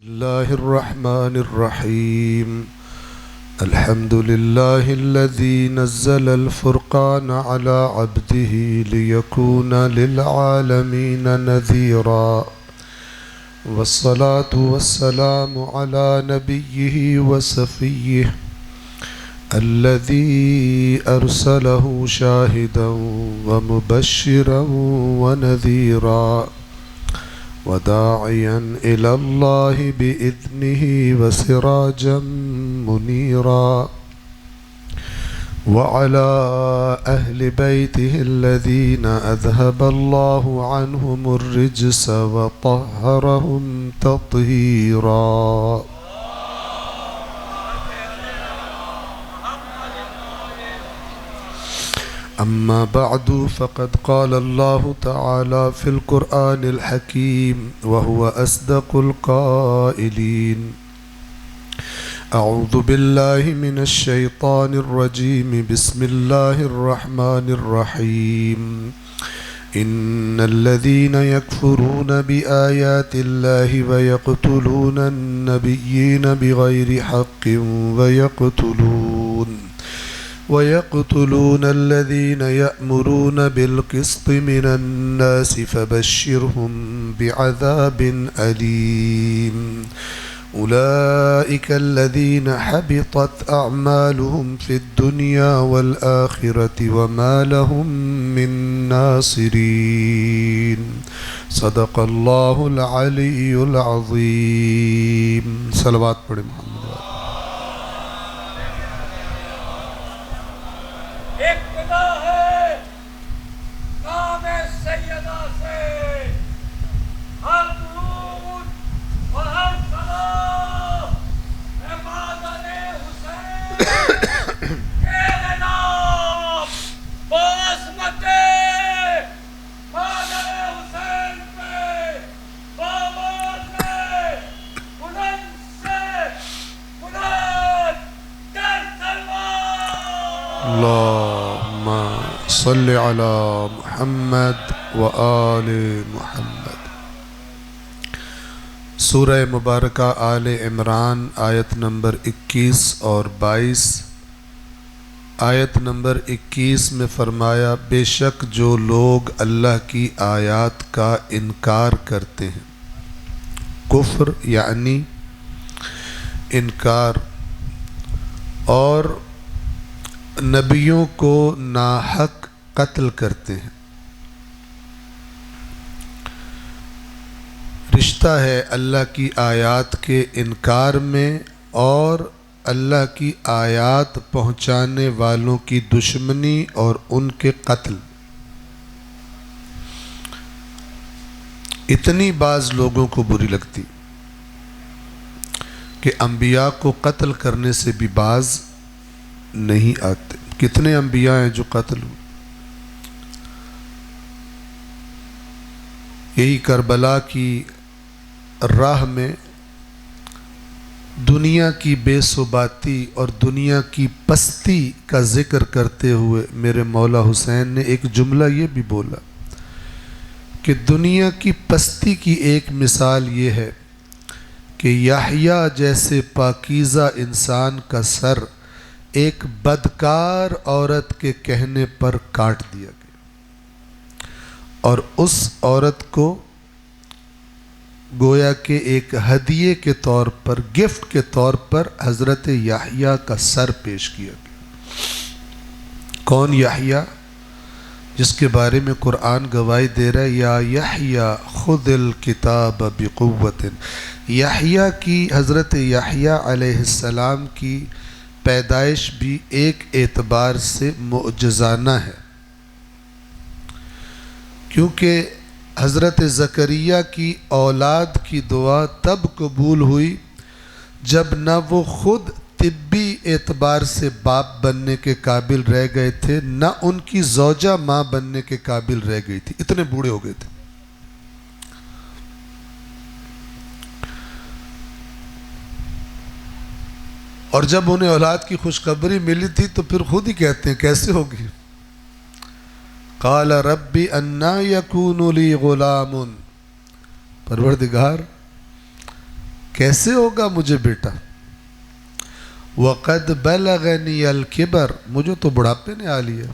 الله الرحمن الرحيم. الحمد لله الذي نزل الفرقان على عبده ليكون للعالمين نذيرا، والصلاة والسلام على نبيه وصفيه الذي أرسله شاهدا ومبشرا ونذيرا وداعيا إلى الله بإذنه وسراجا منيرا، وعلى أهل بيته الذين أذهب الله عنهم الرجس وطهرهم تطهيرا. أما بعد فقد قال الله تعالى في القرآن الحكيم وهو أصدق القائلين: أعوذ بالله من الشيطان الرجيم، بسم الله الرحمن الرحيم. إن الذين يكفرون بآيات الله ويقتلون النبيين بغير حق ويقتلون الذين يأمرون بالقسط من الناس فبشرهم بعذاب أليم. أولئك الذين حبطت أعمالهم في الدنيا والآخرة وما لهم من ناصرين. صدق الله العلي العظيم. صلوات پڑھیں محمد. اللہم صل علی محمد وآل محمد. سورہ مبارکہ آل عمران آیت نمبر 21 اور 22. آیت نمبر 21 میں فرمایا: بے شک جو لوگ اللہ کی آیات کا انکار کرتے ہیں. کفر یعنی انکار، اور نبیوں کو ناحق قتل کرتے ہیں. رشتہ ہے اللہ کی آیات کے انکار میں اور اللہ کی آیات پہنچانے والوں کی دشمنی اور ان کے قتل. اتنی بعض لوگوں کو بری لگتی کہ انبیاء کو قتل کرنے سے بھی باز نہیں آتے. کتنے انبیاء ہیں جو قتل ہوئے. یہی کربلا کی راہ میں دنیا کی بے ثباتی اور دنیا کی پستی کا ذکر کرتے ہوئے میرے مولا حسین نے ایک جملہ یہ بھی بولا کہ دنیا کی پستی کی ایک مثال یہ ہے کہ یحییٰ جیسے پاکیزہ انسان کا سر ایک بدکار عورت کے کہنے پر کاٹ دیا گیا، اور اس عورت کو گویا کہ ایک ہدیے کے طور پر، گفٹ کے طور پر حضرت یحییٰ کا سر پیش کیا گیا. کون یحییٰ؟ جس کے بارے میں قرآن گواہی دے رہا ہے: یا یحییٰ خذ الکتاب بقوت. یحییٰ کی، حضرت یحییٰ علیہ السلام کی پیدائش بھی ایک اعتبار سے معجزانہ ہے، کیونکہ حضرت زکریا کی اولاد کی دعا تب قبول ہوئی جب نہ وہ خود طبی اعتبار سے باپ بننے کے قابل رہ گئے تھے، نہ ان کی زوجہ ماں بننے کے قابل رہ گئی تھی. اتنے بوڑھے ہو گئے تھے. اور جب انہیں اولاد کی خوشخبری ملی تھی تو پھر خود ہی کہتے ہیں کیسے ہوگی. قال رب انا یکون لی غلام. پروردگار کیسے ہوگا مجھے بیٹا؟ وَقَدْ بَلَغَنِيَ الْكِبَرُ، مجھے تو بڑھاپے نے آ لیا،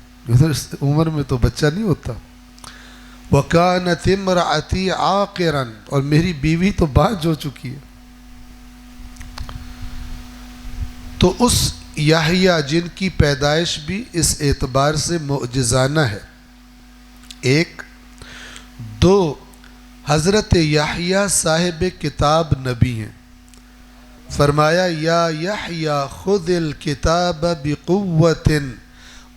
اس عمر میں تو بچہ نہیں ہوتا۔ وَكَانَتِ امْرَأَتِي عَاقِرًا، اور میری بیوی تو باجھ ہو چکی ہے۔ تو اس یحییٰ جن کی پیدائش بھی اس اعتبار سے معجزانہ ہے، ایک دو، حضرت یحییٰ صاحب کتاب نبی ہیں، فرمایا یا یحییٰ خذ الکتاب بقوت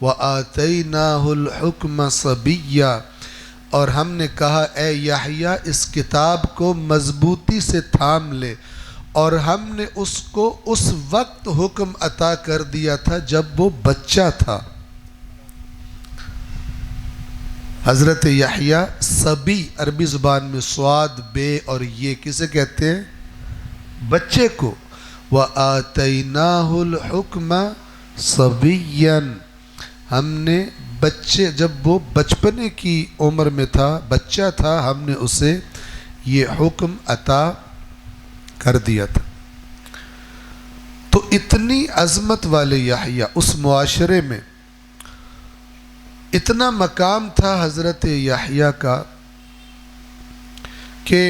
وآتیناہ الحکم صبیا، اور ہم نے کہا اے یحییٰ اس کتاب کو مضبوطی سے تھام لے، اور ہم نے اس کو اس وقت حکم عطا کر دیا تھا جب وہ بچہ تھا۔ حضرت یحییٰ صبی عربی زبان میں صاد بے اور یہ کسے کہتے ہیں؟ بچے کو۔ وَآتَيْنَاهُ الْحُكْمَ صَبِيًّا، ہم نے بچے، جب وہ بچپنے کی عمر میں تھا، بچہ تھا، ہم نے اسے یہ حکم عطا کر دیا تھا۔ تو اتنی عظمت والے یحییٰ، اس معاشرے میں اتنا مقام تھا حضرت یحییٰ کا کہ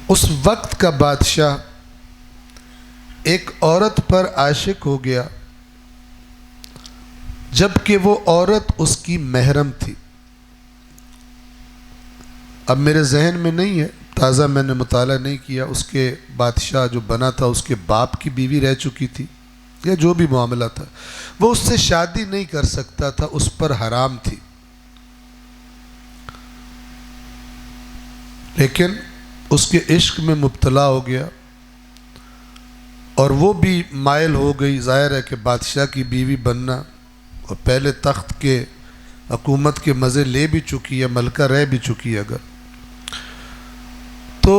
اس وقت کا بادشاہ ایک عورت پر عاشق ہو گیا، جبکہ وہ عورت اس کی محرم تھی۔ اب میرے ذہن میں نہیں ہے، تازہ میں نے مطالعہ نہیں کیا، اس کے بادشاہ جو بنا تھا اس کے باپ کی بیوی رہ چکی تھی یا جو بھی معاملہ تھا، وہ اس سے شادی نہیں کر سکتا تھا، اس پر حرام تھی، لیکن اس کے عشق میں مبتلا ہو گیا اور وہ بھی مائل ہو گئی۔ ظاہر ہے کہ بادشاہ کی بیوی بننا اور پہلے تخت کے حکومت کے مزے لے بھی چکی ہے، ملکہ رہ بھی چکی ہے اگر، تو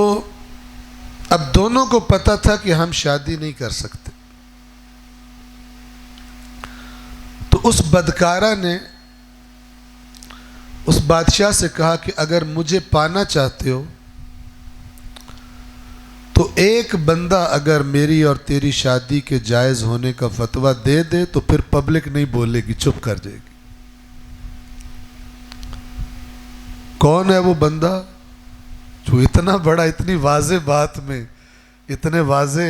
اب دونوں کو پتہ تھا کہ ہم شادی نہیں کر سکتے۔ تو اس بدکارہ نے اس بادشاہ سے کہا کہ اگر مجھے پانا چاہتے ہو تو ایک بندہ اگر میری اور تیری شادی کے جائز ہونے کا فتویٰ دے دے تو پھر پبلک نہیں بولے گی، چپ کر جائے گی۔ کون ہے وہ بندہ جو اتنا بڑا، اتنی واضح بات میں، اتنے واضح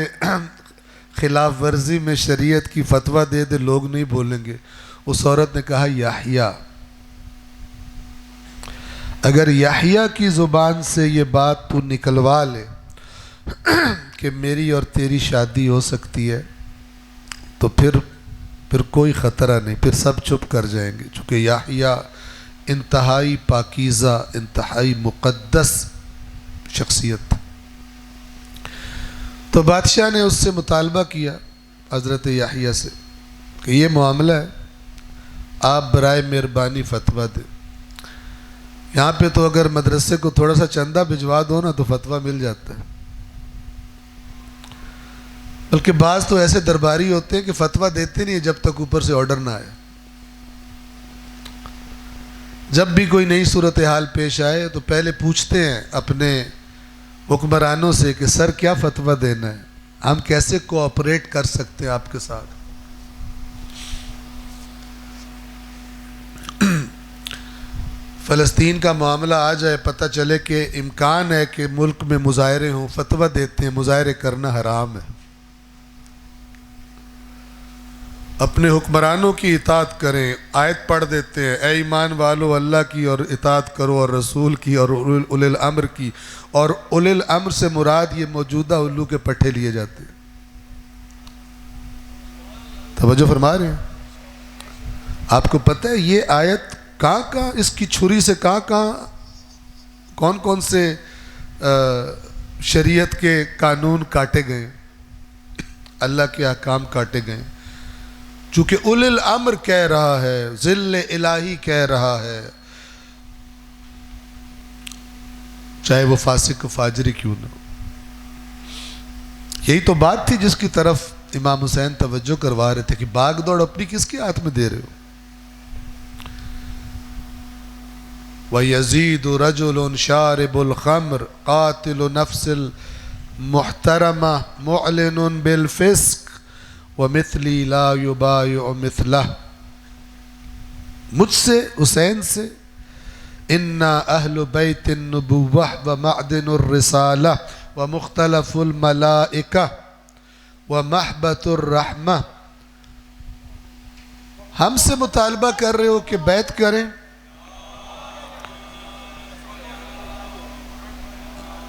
خلاف ورزی میں شریعت کی فتویٰ دے دے، لوگ نہیں بولیں گے؟ اس عورت نے کہا یحییٰ، اگر یحییٰ کی زبان سے یہ بات تو نکلوا لے کہ میری اور تیری شادی ہو سکتی ہے تو پھر کوئی خطرہ نہیں، پھر سب چپ کر جائیں گے، چونکہ یحییٰ انتہائی پاکیزہ، انتہائی مقدس شخصیت تھا۔ تو بادشاہ نے اس سے مطالبہ کیا حضرت یحییٰ سے کہ یہ معاملہ ہے، آپ برائے مہربانی فتویٰ دیں۔ یہاں پہ تو اگر مدرسے کو تھوڑا سا چندہ بھجوا دو نا تو فتویٰ مل جاتا ہے، بلکہ بعض تو ایسے درباری ہوتے ہیں کہ فتویٰ دیتے نہیں جب تک اوپر سے آرڈر نہ آئے۔ جب بھی کوئی نئی صورتحال پیش آئے تو پہلے پوچھتے ہیں اپنے حکمرانوں سے کہ سر کیا فتویٰ دینا ہے، ہم کیسے کوآپریٹ کر سکتے ہیں آپ کے ساتھ۔ فلسطین کا معاملہ آ جائے، پتہ چلے کہ امکان ہے کہ ملک میں مظاہرے ہوں، فتویٰ دیتے ہیں مظاہرے کرنا حرام ہے۔ اپنے حکمرانوں کی اطاعت کریں، آیت پڑھ دیتے ہیں اے ایمان والو اللہ کی اور اطاعت کرو اور رسول کی اور اولی الامر کی، اور اولی الامر سے مراد یہ موجودہ الو کے پٹھے لیے جاتے ہیں۔ توجہ فرما رہے ہیں؟ آپ کو پتہ ہے یہ آیت کہاں اس کی چھری سے کون کون سے شریعت کے قانون کاٹے گئے، اللہ کے احکام کاٹے گئے، چونکہ اولی الامر کہہ رہا ہے، ذل الہی کہہ رہا ہے، چاہے وہ فاسق و فاجری کیوں نہ ہو۔ یہی تو بات تھی جس کی طرف امام حسین توجہ کروا رہے تھے کہ باغ دوڑ اپنی کس کے ہاتھ میں دے رہے ہو۔ وَيَزِيدُ رَجُلٌ شَارِبُ الْخَمْرِ قَاتِلُ نَفْسِ محترمہ معلن بالفسق ومثلی لا یبایع مثلہ، مجھ سے حسین سے انا اہل بیت النبوہ ومعدن الرسالہ ومختلف الملائکہ ومحبت الرحمہ، ہم سے مطالبہ کر رہے ہو کہ بیعت کریں؟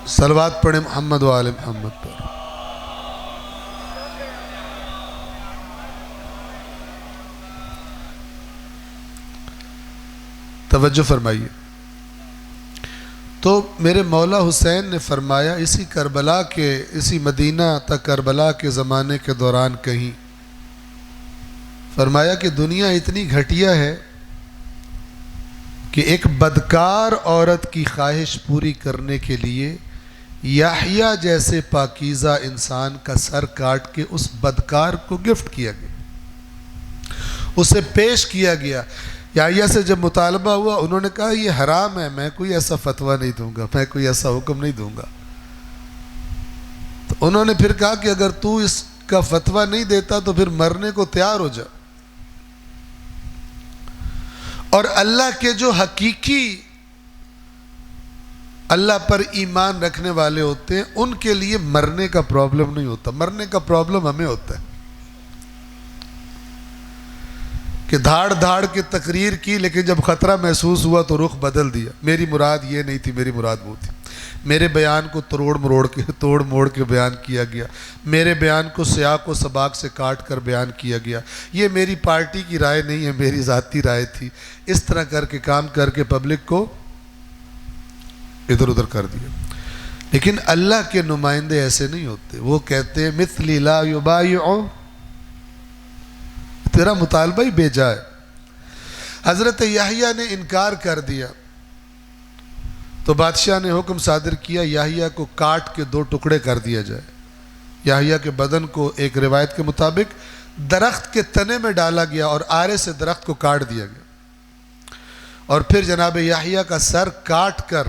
صلوات پڑھیں محمد و آل محمد پر۔ توجہ فرمائیے۔ تو میرے مولا حسین نے فرمایا اسی کربلا کے، اسی مدینہ تک کربلا کے زمانے کے دوران کہیں، فرمایا کہ دنیا اتنی گھٹیا ہے کہ ایک بدکار عورت کی خواہش پوری کرنے کے لیے یحییٰ جیسے پاکیزہ انسان کا سر کاٹ کے اس بدکار کو گفٹ کیا گیا، اسے پیش کیا گیا۔ یحییٰ سے جب مطالبہ ہوا، انہوں نے کہا یہ حرام ہے، میں کوئی ایسا فتویٰ نہیں دوں گا، میں کوئی ایسا حکم نہیں دوں گا۔ تو انہوں نے پھر کہا کہ اگر تو اس کا فتویٰ نہیں دیتا تو پھر مرنے کو تیار ہو جا۔ اور اللہ کے جو حقیقی اللہ پر ایمان رکھنے والے ہوتے ہیں ان کے لیے مرنے کا پرابلم نہیں ہوتا، مرنے کا پرابلم ہمیں ہوتا ہے کہ دھاڑ دھاڑ کے تقریر کی، لیکن جب خطرہ محسوس ہوا تو رخ بدل دیا۔ میری مراد یہ نہیں تھی، میری مراد وہ تھی۔ میرے بیان کو توڑ موڑ کے بیان کیا گیا، میرے بیان کو سیاق و سباق سے کاٹ کر بیان کیا گیا، یہ میری پارٹی کی رائے نہیں ہے، میری ذاتی رائے تھی۔ اس طرح کر کے کام کر کے پبلک کو ادھر ادھر کر دیا۔ لیکن اللہ کے نمائندے ایسے نہیں ہوتے، وہ کہتے ہیں مثلی لا یبایع، تیرا مطالبہ ہی بے جا ہے۔ حضرت یحییٰ نے انکار کر دیا تو بادشاہ نے حکم صادر کیا یحییٰ کو کاٹ کے 2 ٹکڑے کر دیا جائے۔ یحییٰ کے بدن کو ایک روایت کے مطابق درخت کے تنے میں ڈالا گیا اور آرے سے درخت کو کاٹ دیا گیا، اور پھر جناب یحییٰ کا سر کاٹ کر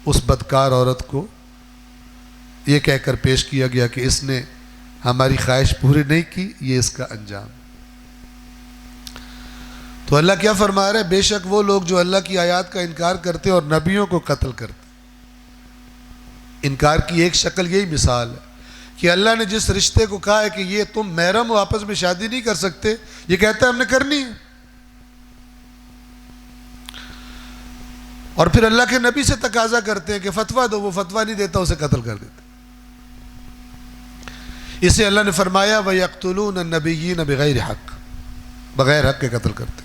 اس بدکار عورت کو یہ کہہ کر پیش کیا گیا کہ اس نے ہماری خواہش پوری نہیں کی، یہ اس کا انجام۔ تو اللہ کیا فرما رہا ہے؟ بے شک وہ لوگ جو اللہ کی آیات کا انکار کرتے اور نبیوں کو قتل کرتے۔ انکار کی ایک شکل یہی مثال ہے کہ اللہ نے جس رشتے کو کہا ہے کہ یہ تم محرم ہو، آپس میں شادی نہیں کر سکتے، یہ کہتا ہے ہم نے کرنی ہے، اور پھر اللہ کے نبی سے تقاضا کرتے ہیں کہ فتویٰ دو، وہ فتویٰ نہیں دیتا، اسے قتل کر دیتے۔ اسے اللہ نے فرمایا وَيَقْتُلُونَ النَّبِيِّينَ بِغَيْرِ حق، بغیر حق کے قتل کرتے۔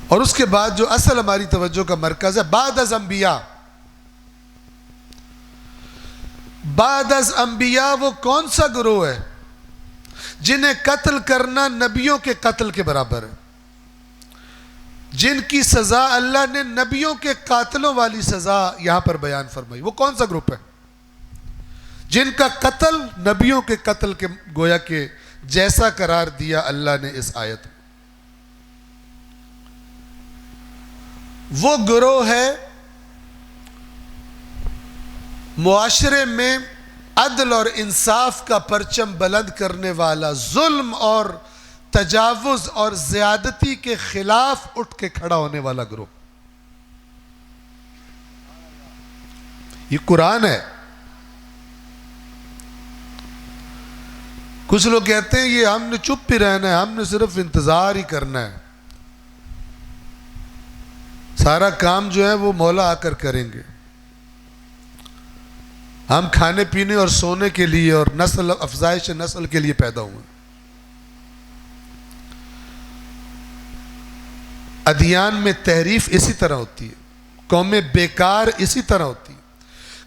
اور اس کے بعد جو اصل ہماری توجہ کا مرکز ہے، بعد از انبیاء، بعد از انبیاء وہ کون سا گروہ ہے جنہیں قتل کرنا نبیوں کے قتل کے برابر ہے، جن کی سزا اللہ نے نبیوں کے قاتلوں والی سزا یہاں پر بیان فرمائی؟ وہ کون سا گروپ ہے جن کا قتل نبیوں کے قتل کے گویا کہ جیسا قرار دیا اللہ نے اس آیت میں؟ وہ گروہ ہے معاشرے میں عدل اور انصاف کا پرچم بلند کرنے والا، ظلم اور تجاوز اور زیادتی کے خلاف اٹھ کے کھڑا ہونے والا گروہ۔ یہ قرآن ہے۔ کچھ لوگ کہتے ہیں یہ ہم نے چپ ہی رہنا ہے، ہم نے صرف انتظار ہی کرنا ہے، سارا کام جو ہے وہ مولا آ کر کریں گے، ہم کھانے پینے اور سونے کے لیے اور نسل افزائش نسل کے لیے پیدا ہوئے۔ ادیان میں تحریف اسی طرح ہوتی ہے، قومیں بیکار اسی طرح ہوتی ہے۔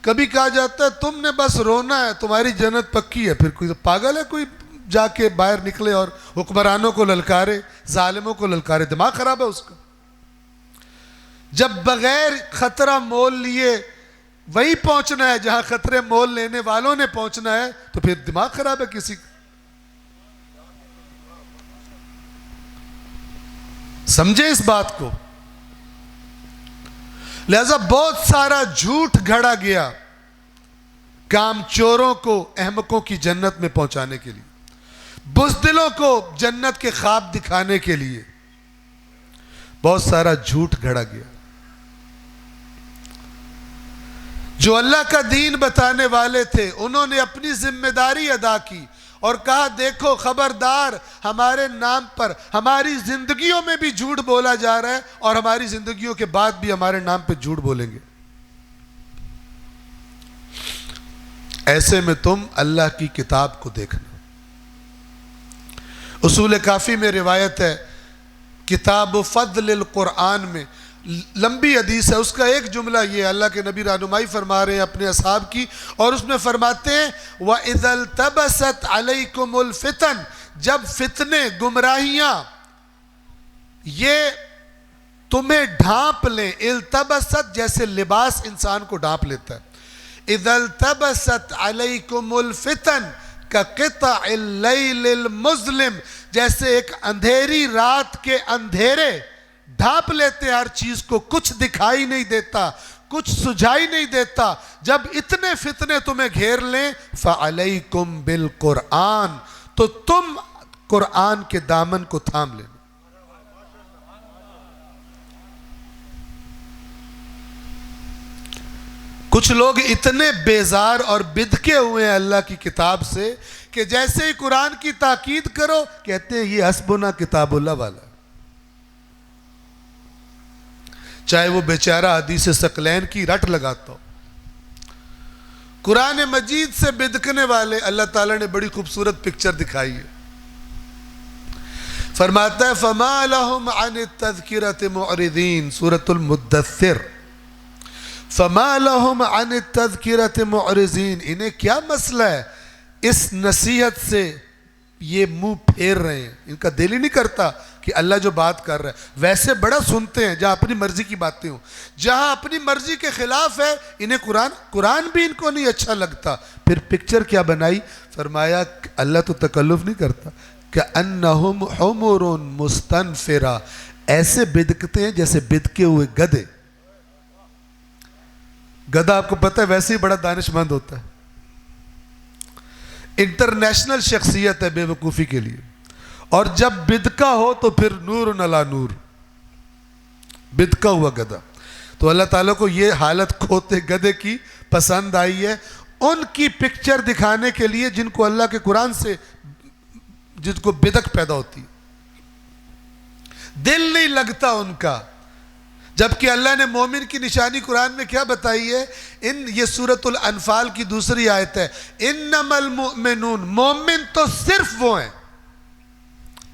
کبھی کہا جاتا ہے تم نے بس رونا ہے، تمہاری جنت پکی ہے، پھر کوئی پاگل ہے کوئی جا کے باہر نکلے اور حکمرانوں کو للکارے، ظالموں کو للکارے؟ دماغ خراب ہے اس کا۔ جب بغیر خطرہ مول لیے وہی پہنچنا ہے جہاں خطرے مول لینے والوں نے پہنچنا ہے، تو پھر دماغ خراب ہے کسی کا۔ سمجھے اس بات کو؟ لہذا بہت سارا جھوٹ گھڑا گیا کام چوروں کو احمقوں کی جنت میں پہنچانے کے لیے، بزدلوں کو جنت کے خواب دکھانے کے لیے بہت سارا جھوٹ گھڑا گیا۔ جو اللہ کا دین بتانے والے تھے انہوں نے اپنی ذمہ داری ادا کی اور کہا دیکھو خبردار، ہمارے نام پر ہماری زندگیوں میں بھی جھوٹ بولا جا رہا ہے اور ہماری زندگیوں کے بعد بھی ہمارے نام پہ جھوٹ بولیں گے، ایسے میں تم اللہ کی کتاب کو دیکھنا۔ اصول کافی میں روایت ہے، کتاب فضل القرآن میں لمبی حدیث ہے، اس کا ایک جملہ یہ، اللہ کے نبی رہنمائی فرما رہے ہیں اپنے اصحاب کی، اور اس میں فرماتے ہیں وَإِذَا الْتَبَسَتْ عَلَيْكُمُ الْفِتَنِ، جب فتنے گمراہیاں یہ تمہیں ڈھانپ لیں، التبست جیسے لباس انسان کو ڈھانپ لیتا ہے، اِذَا الْتَبَسَتْ عَلَيْكُمُ الْفِتَنِ كَقِطَعِ اللَّيْلِ الْمُظْلِمِ، جیسے ایک اندھیری رات کے اندھیرے ڈھانپ لیتے ہر چیز کو، کچھ دکھائی نہیں دیتا، کچھ سجھائی نہیں دیتا، جب اتنے فتنے تمہیں گھیر لیں فَعَلَيْكُمْ بِالْقُرْآنِ، تو تم قرآن کے دامن کو تھام لینا۔ کچھ لوگ اتنے بیزار اور بدکے ہوئے ہیں اللہ کی کتاب سے کہ جیسے ہی قرآن کی تاکید کرو کہتے ہیں یہ حسبنا کتاب اللہ والا، چاہے وہ بیچارہ حدیث ثقلین کی رٹ لگاتا ہو۔ قرآن مجید سے بدکنے والے اللہ تعالیٰ نے بڑی خوبصورت پکچر دکھائی ہے، فرماتا ہے فَمَا لَهُمْ عَنِ التَّذْكِرَةِ مُعْرِضِينَ، سورۃ المدثر، فَمَا لَهُمْ عَنِ التَّذْكِرَةِ مُعْرِضِينَ، انہیں کیا مسئلہ ہے اس نصیحت سے یہ منہ پھیر رہے ہیں، ان کا دل ہی نہیں کرتا کہ اللہ جو بات کر رہا ہے، ویسے بڑا سنتے ہیں جہاں اپنی مرضی کی باتیں ہوں، جہاں اپنی مرضی کے خلاف ہے انہیں قرآن بھی ان کو نہیں اچھا لگتا۔ پھر پکچر کیا بنائی، فرمایا اللہ تو تکلف نہیں کرتا، کأنہم حمر مستنفرہ، ایسے بدکتے ہیں جیسے بدکے ہوئے گدھے۔ گدھا آپ کو پتہ ہے ویسے ہی بڑا دانش مند ہوتا ہے، انٹرنیشنل شخصیت ہے بے وقوفی کے لیے، اور جب بدکا ہو تو پھر نور علی نور، بدکا ہوا گدھا۔ تو اللہ تعالیٰ کو یہ حالت کھوتے گدھے کی پسند آئی ہے، ان کی پکچر دکھانے کے لیے جن کو اللہ کے قرآن سے جن کو بدک پیدا ہوتی ہے، دل نہیں لگتا ان کا۔ جبکہ اللہ نے مومن کی نشانی قرآن میں کیا بتائی ہے، یہ سورۃ الانفال کی دوسری آیت ہے، انما المؤمنون، مومن تو صرف وہ ہیں،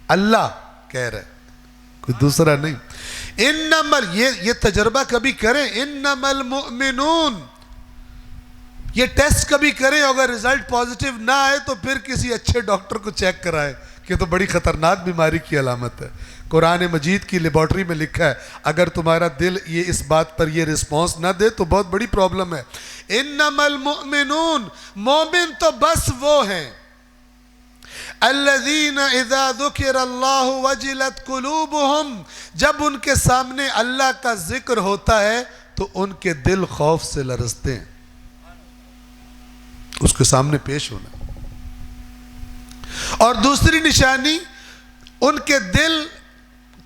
اللہ کہہ رہے کوئی دوسرا نہیں، انما، یہ تجربہ کبھی کریں، انما المؤمنون، یہ ٹیسٹ کبھی کریں، اگر رزلٹ پازیٹیو نہ آئے تو پھر کسی اچھے ڈاکٹر کو چیک کرائیں کہ تو بڑی خطرناک بیماری کی علامت ہے۔ قرآن مجید کی لیبارٹری میں لکھا ہے اگر تمہارا دل یہ اس بات پر یہ رسپانس نہ دے تو بہت بڑی پرابلم ہے۔ انما المؤمنون، مومن تو بس وہ ہیں الذین اذا ذکر اللہ وجلت قلوبہم، جب ان کے سامنے اللہ کا ذکر ہوتا ہے تو ان کے دل خوف سے لرزتے ہیں، اس کے سامنے پیش ہونا۔ اور دوسری نشانی، ان کے دل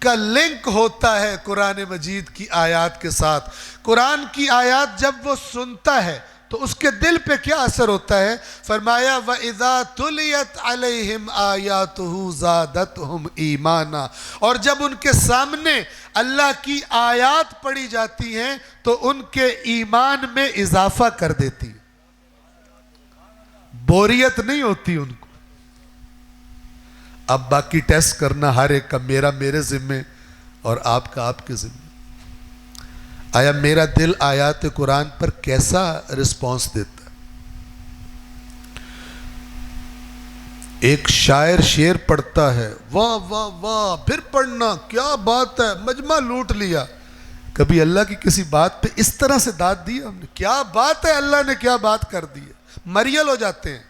کا لنک ہوتا ہے قرآن مجید کی آیات کے ساتھ۔ قرآن کی آیات جب وہ سنتا ہے تو اس کے دل پہ کیا اثر ہوتا ہے، فرمایا وَإِذَا تُلِيَتْ عَلَيْهِمْ آيَاتُهُ زَادَتْهُمْ ایمانا، اور جب ان کے سامنے اللہ کی آیات پڑھی جاتی ہیں تو ان کے ایمان میں اضافہ کر دیتی، بوریت نہیں ہوتی ان کو۔ اب باقی ٹیسٹ کرنا ہر ایک کا، میرا میرے ذمے اور آپ کا آپ کے ذمے، آیا میرا دل آیات قرآن پر کیسا رسپانس دیتا ہے۔ ایک شاعر شعر پڑھتا ہے، واہ واہ واہ، پھر پڑھنا، کیا بات ہے، مجمع لوٹ لیا۔ کبھی اللہ کی کسی بات پہ اس طرح سے داد دی ہم نے، کیا بات ہے، اللہ نے کیا بات کر دی ہے، مریل ہو جاتے ہیں۔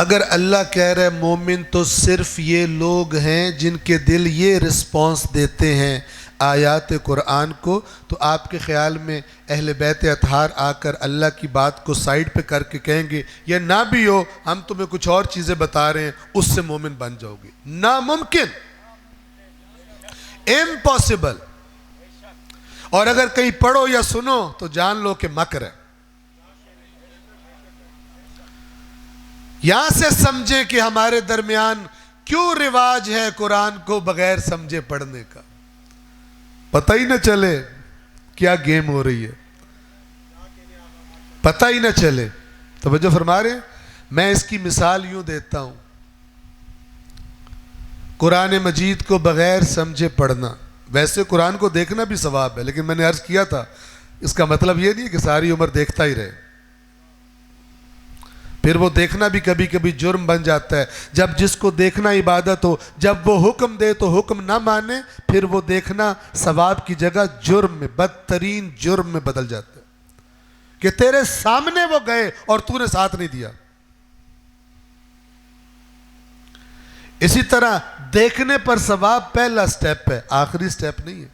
اگر اللہ کہہ رہے مومن تو صرف یہ لوگ ہیں جن کے دل یہ رسپانس دیتے ہیں آیات قرآن کو، تو آپ کے خیال میں اہل بیت اطہار آ کر اللہ کی بات کو سائیڈ پہ کر کے کہیں گے یہ نہ بھی ہو ہم تمہیں کچھ اور چیزیں بتا رہے ہیں اس سے مومن بن جاؤ گے؟ ناممکن، امپاسبل۔ اور اگر کہیں پڑھو یا سنو تو جان لو کہ مکر ہے۔ یہاں سے سمجھیں کہ ہمارے درمیان کیوں رواج ہے قرآن کو بغیر سمجھے پڑھنے کا، پتہ ہی نہ چلے کیا گیم ہو رہی ہے، پتہ ہی نہ چلے۔ توجہ فرما رہے ہیں؟ میں اس کی مثال یوں دیتا ہوں، قرآن مجید کو بغیر سمجھے پڑھنا، ویسے قرآن کو دیکھنا بھی ثواب ہے، لیکن میں نے عرض کیا تھا اس کا مطلب یہ نہیں ہے کہ ساری عمر دیکھتا ہی رہے، پھر وہ دیکھنا بھی کبھی کبھی جرم بن جاتا ہے۔ جب جس کو دیکھنا عبادت ہو، جب وہ حکم دے تو حکم نہ مانے، پھر وہ دیکھنا ثواب کی جگہ جرم میں، بدترین جرم میں بدل جاتا ہے کہ تیرے سامنے وہ گئے اور تو نے ساتھ نہیں دیا۔ اسی طرح دیکھنے پر ثواب پہلا سٹیپ ہے، آخری سٹیپ نہیں ہے۔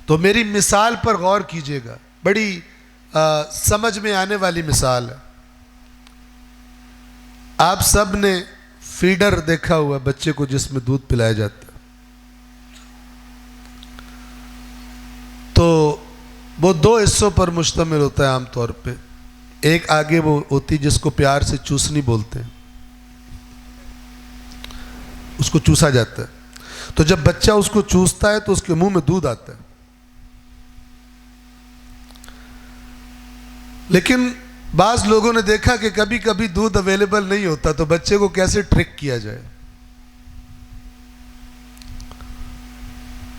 تو میری مثال پر غور کیجئے گا، بڑی سمجھ میں آنے والی مثال ہے۔ آپ سب نے فیڈر دیکھا ہوا بچے کو جس میں دودھ پلایا جاتا ہے، تو وہ دو حصوں پر مشتمل ہوتا ہے عام طور پہ۔ ایک آگے وہ ہوتی جس کو پیار سے چوسنی بولتے ہیں، اس کو چوسا جاتا ہے، تو جب بچہ اس کو چوستا ہے تو اس کے منہ میں دودھ آتا ہے۔ لیکن بعض لوگوں نے دیکھا کہ کبھی کبھی دودھ اویلیبل نہیں ہوتا، تو بچے کو کیسے ٹرک کیا جائے،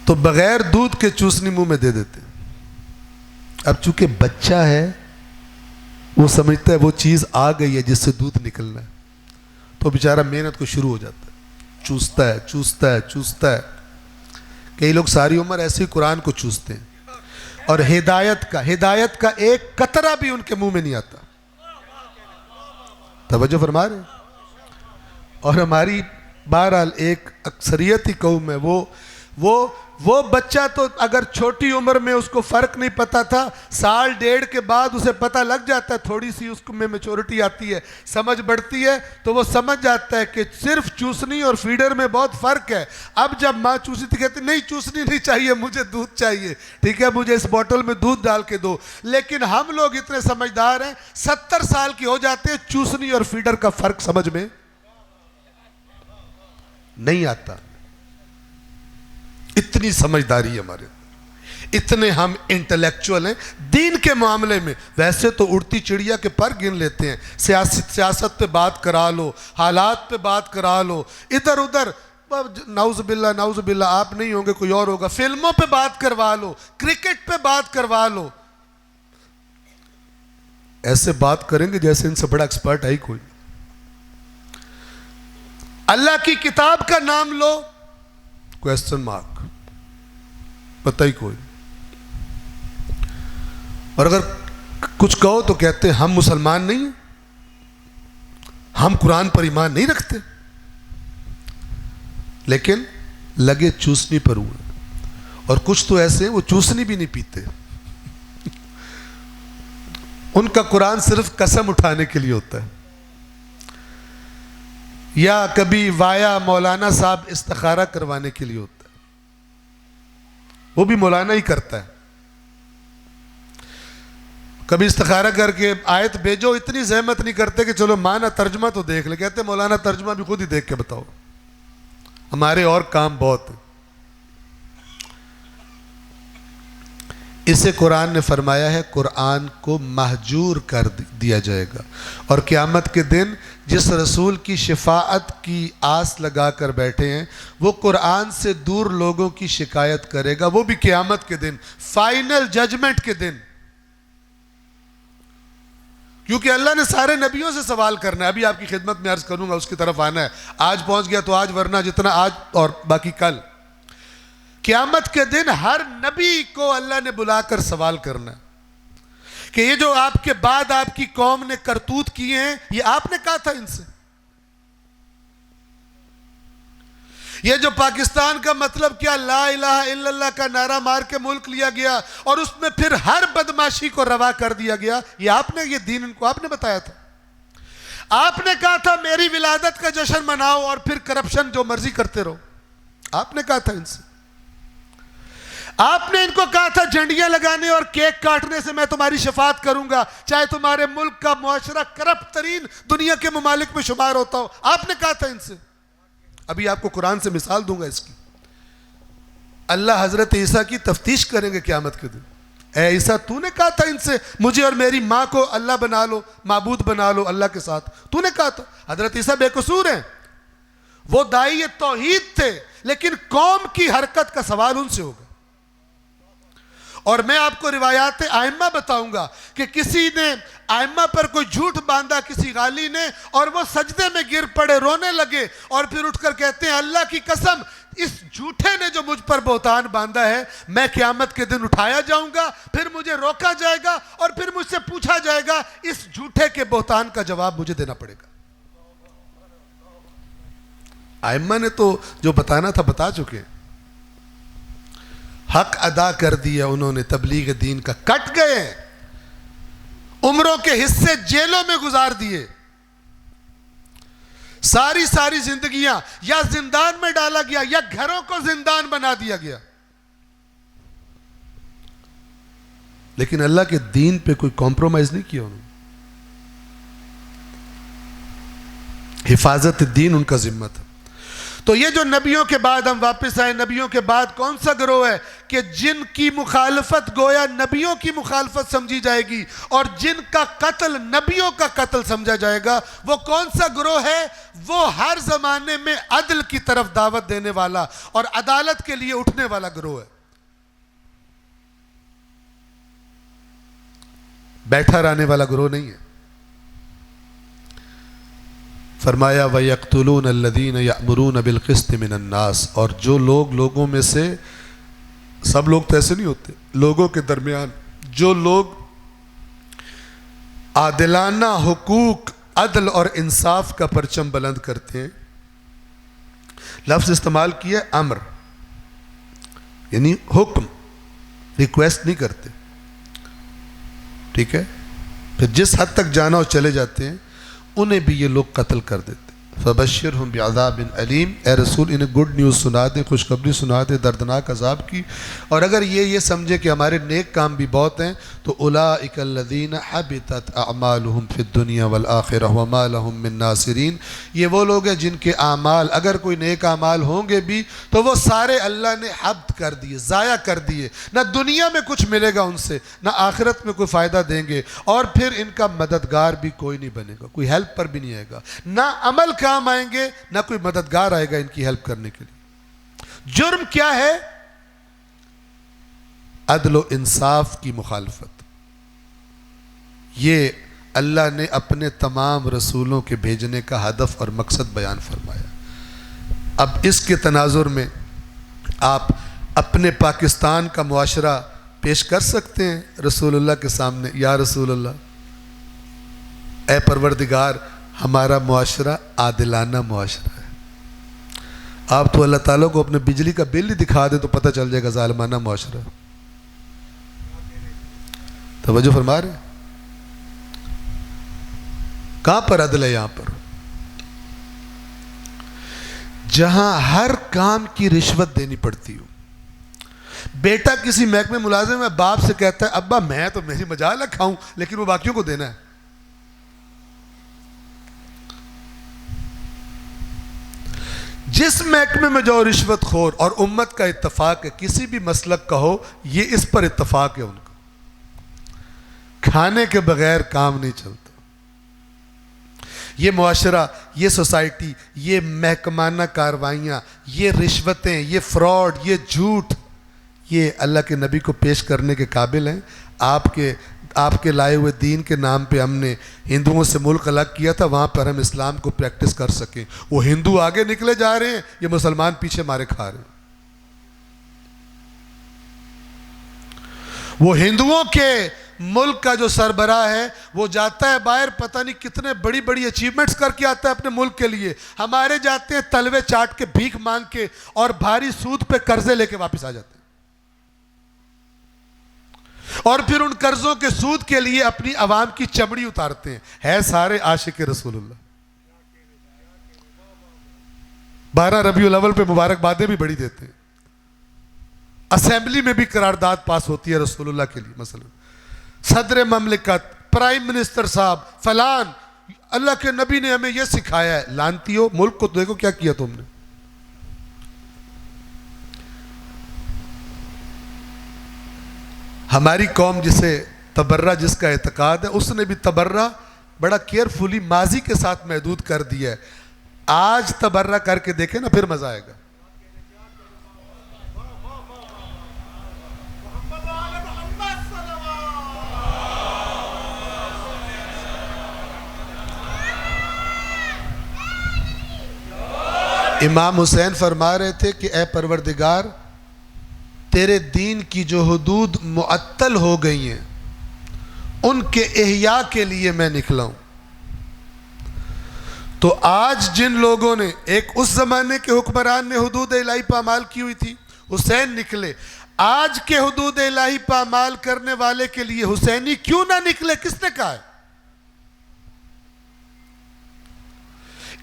تو بغیر دودھ کے چوسنی منہ میں دے دیتے۔ اب چونکہ بچہ ہے وہ سمجھتا ہے وہ چیز آ گئی ہے جس سے دودھ نکلنا ہے، تو بیچارہ محنت کو شروع ہو جاتا ہے، چوستا ہے چوستا ہے چوستا ہے۔ کئی لوگ ساری عمر ایسے ہی قرآن کو چوستے ہیں، اور ہدایت کا ایک قطرہ بھی ان کے منہ میں نہیں آتا۔ توجہ فرما رہے ہیں؟ اور ہماری بہرحال ایک اکثریتی قوم ہے، وہ بچہ تو اگر چھوٹی عمر میں اس کو فرق نہیں پتا تھا، سال ڈیڑھ کے بعد اسے پتہ لگ جاتا ہے، تھوڑی سی اس میں میچورٹی آتی ہے، سمجھ بڑھتی ہے، تو وہ سمجھ جاتا ہے کہ صرف چوسنی اور فیڈر میں بہت فرق ہے۔ اب جب ماں چوسی تھی کہتی نہیں چوسنی نہیں چاہیے، مجھے دودھ چاہیے، ٹھیک ہے مجھے اس بوٹل میں دودھ ڈال کے دو۔ لیکن ہم لوگ اتنے سمجھدار ہیں، 70 سال کے ہو جاتے ہیں، چوسنی اور فیڈر کا فرق سمجھ میں نہیں آتا۔ اتنی سمجھداری ہمارے، اتنے ہم انٹلیکچوئل ہیں دین کے معاملے میں۔ ویسے تو اڑتی چڑیا کے پر گن لیتے ہیں، سیاست پہ بات کرا لو، حالات پہ بات کرا لو، ادھر ادھر نعوذ باللہ آپ نہیں ہوں گے کوئی اور ہوگا، فلموں پہ بات کروا لو، کرکٹ پہ بات کروا لو، ایسے بات کریں گے جیسے ان سے بڑا ایکسپرٹ ہے ہی کوئی۔ اللہ کی کتاب کا نام لو، کویسچن مارک، پتہ ہی کوئی۔ اور اگر کچھ کہو تو کہتے ہیں ہم مسلمان نہیں ہیں، ہم قرآن پر ایمان نہیں رکھتے، لیکن لگے چوسنی پر ہوئے۔ اور کچھ تو ایسے ہیں وہ چوسنی بھی نہیں پیتے، ان کا قرآن صرف قسم اٹھانے کے لیے ہوتا ہے، یا کبھی وایا مولانا صاحب استخارہ کروانے کے لیے ہوتا ہے، وہ بھی مولانا ہی کرتا ہے۔ کبھی استخارہ کر کے آیت بھیجو، اتنی زحمت نہیں کرتے کہ چلو مانا ترجمہ تو دیکھ لے، کہتے مولانا ترجمہ بھی خود ہی دیکھ کے بتاؤ، ہمارے اور کام بہت ہیں۔ اسے قرآن نے فرمایا ہے قرآن کو مہجور کر دیا جائے گا، اور قیامت کے دن جس رسول کی شفاعت کی آس لگا کر بیٹھے ہیں وہ قرآن سے دور لوگوں کی شکایت کرے گا، وہ بھی قیامت کے دن، فائنل ججمنٹ کے دن، کیونکہ اللہ نے سارے نبیوں سے سوال کرنا ہے۔ ابھی آپ کی خدمت میں عرض کروں گا، اس کی طرف آنا ہے، آج پہنچ گیا تو آج، ورنہ جتنا آج اور باقی کل۔ قیامت کے دن ہر نبی کو اللہ نے بلا کر سوال کرنا ہے کہ یہ جو آپ کے بعد آپ کی قوم نے کرتوت کیے ہیں یہ آپ نے کہا تھا ان سے؟ یہ جو پاکستان کا مطلب کیا لا الہ الا اللہ کا نعرہ مار کے ملک لیا گیا اور اس میں پھر ہر بدماشی کو روا کر دیا گیا، یہ آپ نے، یہ دین ان کو آپ نے بتایا تھا؟ آپ نے کہا تھا میری ولادت کا جشن مناؤ اور پھر کرپشن جو مرضی کرتے رہو، آپ نے کہا تھا ان سے؟ آپ نے ان کو کہا تھا جھنڈیاں لگانے اور کیک کاٹنے سے میں تمہاری شفاعت کروں گا چاہے تمہارے ملک کا معاشرہ کرپٹ ترین دنیا کے ممالک میں شمار ہوتا ہو، آپ نے کہا تھا ان سے؟ ابھی آپ کو قرآن سے مثال دوں گا اس کی۔ اللہ حضرت عیسیٰ کی تفتیش کریں گے قیامت کے دن، اے عیسیٰ تو نے کہا تھا ان سے مجھے اور میری ماں کو اللہ بنا لو، معبود بنا لو اللہ کے ساتھ، تو نے کہا تھا۔ حضرت عیسیٰ بے قصور ہیں، وہ داعی توحید تھے، لیکن قوم کی حرکت کا سوال ان سے ہوگا۔ اور میں آپ کو روایات ائمہ بتاؤں گا کہ کسی نے ائمہ پر کوئی جھوٹ باندھا کسی غالی نے، اور وہ سجدے میں گر پڑے، رونے لگے، اور پھر اٹھ کر کہتے ہیں اللہ کی قسم اس جھوٹے نے جو مجھ پر بہتان باندھا ہے میں قیامت کے دن اٹھایا جاؤں گا، پھر مجھے روکا جائے گا اور پھر مجھ سے پوچھا جائے گا، اس جھوٹے کے بہتان کا جواب مجھے دینا پڑے گا۔ ائمہ نے تو جو بتانا تھا بتا چکے، حق ادا کر دیا انہوں نے، تبلیغ دین کا کٹ گئے، عمروں کے حصے جیلوں میں گزار دیے، ساری زندگیاں یا زندان میں ڈالا گیا یا گھروں کو زندان بنا دیا گیا، لیکن اللہ کے دین پہ کوئی کمپرومائز نہیں کیا انہوں نے۔ حفاظت دین ان کا ذمہ تھا۔ تو یہ جو نبیوں کے بعد ہم واپس آئے، نبیوں کے بعد کون سا گروہ ہے کہ جن کی مخالفت گویا نبیوں کی مخالفت سمجھی جائے گی اور جن کا قتل نبیوں کا قتل سمجھا جائے گا؟ وہ کون سا گروہ ہے؟ وہ ہر زمانے میں عدل کی طرف دعوت دینے والا اور عدالت کے لیے اٹھنے والا گروہ ہے، بیٹھا رہنے والا گروہ نہیں ہے۔ فرمایا وَيَقْتُلُونَ الَّذِينَ يَأْمُرُونَ بِالْقِسْطِ مِنَ النَّاسِ، اور جو لوگوں میں سے، سب لوگ تو ایسے نہیں ہوتے، لوگوں کے درمیان جو لوگ عادلانہ حقوق، عدل اور انصاف کا پرچم بلند کرتے ہیں، لفظ استعمال کیا امر، یعنی حکم، ریکویسٹ نہیں کرتے، ٹھیک ہے، پھر جس حد تک جانا ہو چلے جاتے ہیں، انہیں بھی یہ لوگ قتل کر دیتے۔ فبشرہم بعذاب علیم، اے رسول انہیں گڈ نیوز سنا دیں، خوشخبری سنا دیں دردناک عذاب کی۔ اور اگر یہ سمجھے کہ ہمارے نیک کام بھی بہت ہیں تو اولئک الذین حبطت اعمالہم فی الدنیا والآخرہ وما لہم من ناصرین، یہ وہ لوگ ہیں جن کے اعمال، اگر کوئی نیک اعمال ہوں گے بھی تو وہ سارے اللہ نے حبط کر دیے، ضائع کر دیے، نہ دنیا میں کچھ ملے گا ان سے، نہ آخرت میں کوئی فائدہ دیں گے، اور پھر ان کا مددگار بھی کوئی نہیں بنے گا، کوئی ہیلپ پر بھی نہیں آئے گا، نہ عمل کام آئیں گے، نہ کوئی مددگار آئے گا ان کی ہیلپ کرنے کے لیے۔ جرم کیا ہے؟ عدل و انصاف کی مخالفت۔ یہ اللہ نے اپنے تمام رسولوں کے بھیجنے کا ہدف اور مقصد بیان فرمایا۔ اب اس کے تناظر میں آپ اپنے پاکستان کا معاشرہ پیش کر سکتے ہیں رسول اللہ کے سامنے، یا رسول اللہ، اے پروردگار ہمارا معاشرہ عادلانہ معاشرہ ہے۔ آپ تو اللہ تعالیٰ کو اپنے بجلی کا بل ہی دکھا دیں تو پتہ چل جائے گا ظالمانہ معاشرہ۔ توجہ فرما رہے ہیں؟ کہاں پر عدل ہے؟ یہاں پر جہاں ہر کام کی رشوت دینی پڑتی ہو۔ بیٹا کسی محکمے ملازم ہے، باپ سے کہتا ہے ابا میں تو میری مجال کھاؤں لیکن وہ باقیوں کو دینا ہے۔ جس محکمے میں جو رشوت خور، اور امت کا اتفاق ہے، کسی بھی مسلک کا ہو، یہ اس پر اتفاق ہے ان کا، کھانے کے بغیر کام نہیں چلتا۔ یہ معاشرہ، یہ سوسائٹی، یہ محکمانہ کاروائیاں، یہ رشوتیں، یہ فراڈ، یہ جھوٹ، یہ اللہ کے نبی کو پیش کرنے کے قابل ہیں۔ آپ کے لائے ہوئے دین کے نام پہ ہم نے ہندوؤں سے ملک الگ کیا تھا، وہاں پر ہم اسلام کو پریکٹس کر سکیں۔ وہ ہندو آگے نکلے جا رہے ہیں، یہ مسلمان پیچھے مارے کھا رہے ہیں۔ وہ ہندوؤں کے ملک کا جو سربراہ ہے وہ جاتا ہے باہر، پتہ نہیں کتنے بڑی بڑی اچیومنٹس کر کے آتا ہے اپنے ملک کے لیے، ہمارے جاتے ہیں تلوے چاٹ کے، بھیک مانگ کے اور بھاری سود پہ قرضے لے کے واپس آ جاتے ہیں، اور پھر ان قرضوں کے سود کے لیے اپنی عوام کی چمڑی اتارتے ہیں۔ ہے سارے عاشق رسول اللہ۔ 12 ربیع الاول پہ مبارکبادیں بھی بڑی دیتے ہیں، اسمبلی میں بھی قرارداد پاس ہوتی ہے رسول اللہ کے لیے، مثلا صدر مملکت، پرائم منسٹر صاحب، فلان، اللہ کے نبی نے ہمیں یہ سکھایا ہے۔ لانتیو، ملک کو دیکھو کیا کیا تم نے۔ ہماری قوم جسے تبرہ جس کا اعتقاد ہے، اس نے بھی تبرہ بڑا کیئرفلی ماضی کے ساتھ محدود کر دیا ہے۔ آج تبرہ کر کے دیکھیں نا، پھر مزہ آئے گا۔ امام حسین فرما رہے تھے کہ اے پروردگار، تیرے دین کی جو حدود معطل ہو گئی ہیں ان کے احیاء کے لیے میں نکلا ہوں۔ تو آج جن لوگوں نے، ایک اس زمانے کے حکمران نے حدود الہی پامال کی ہوئی تھی، حسین نکلے، آج کے حدود الہی پامال کرنے والے کے لیے حسینی کیوں نہ نکلے؟ کس نے کہا ہے؟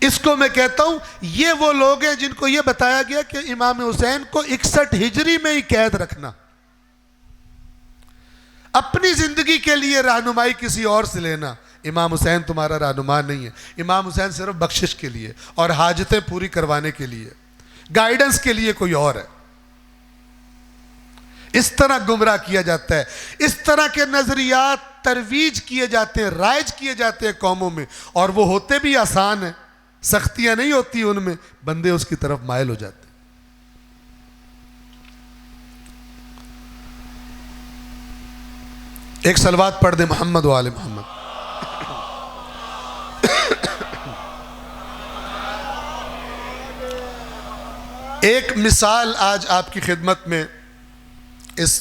اس کو میں کہتا ہوں، یہ وہ لوگ ہیں جن کو یہ بتایا گیا کہ امام حسین کو 61 ہجری میں ہی قید رکھنا، اپنی زندگی کے لیے رہنمائی کسی اور سے لینا۔ امام حسین تمہارا رہنما نہیں ہے، امام حسین صرف بخشش کے لیے اور حاجتیں پوری کروانے کے لیے، گائیڈنس کے لیے کوئی اور ہے۔ اس طرح گمراہ کیا جاتا ہے، اس طرح کے نظریات ترویج کیے جاتے ہیں، رائج کیے جاتے ہیں قوموں میں، اور وہ ہوتے بھی آسان ہیں، سختیاں نہیں ہوتی ان میں، بندے اس کی طرف مائل ہو جاتے ہیں۔ ایک صلوات پڑھ دیں محمد و آل محمد۔ ایک مثال آج آپ کی خدمت میں اس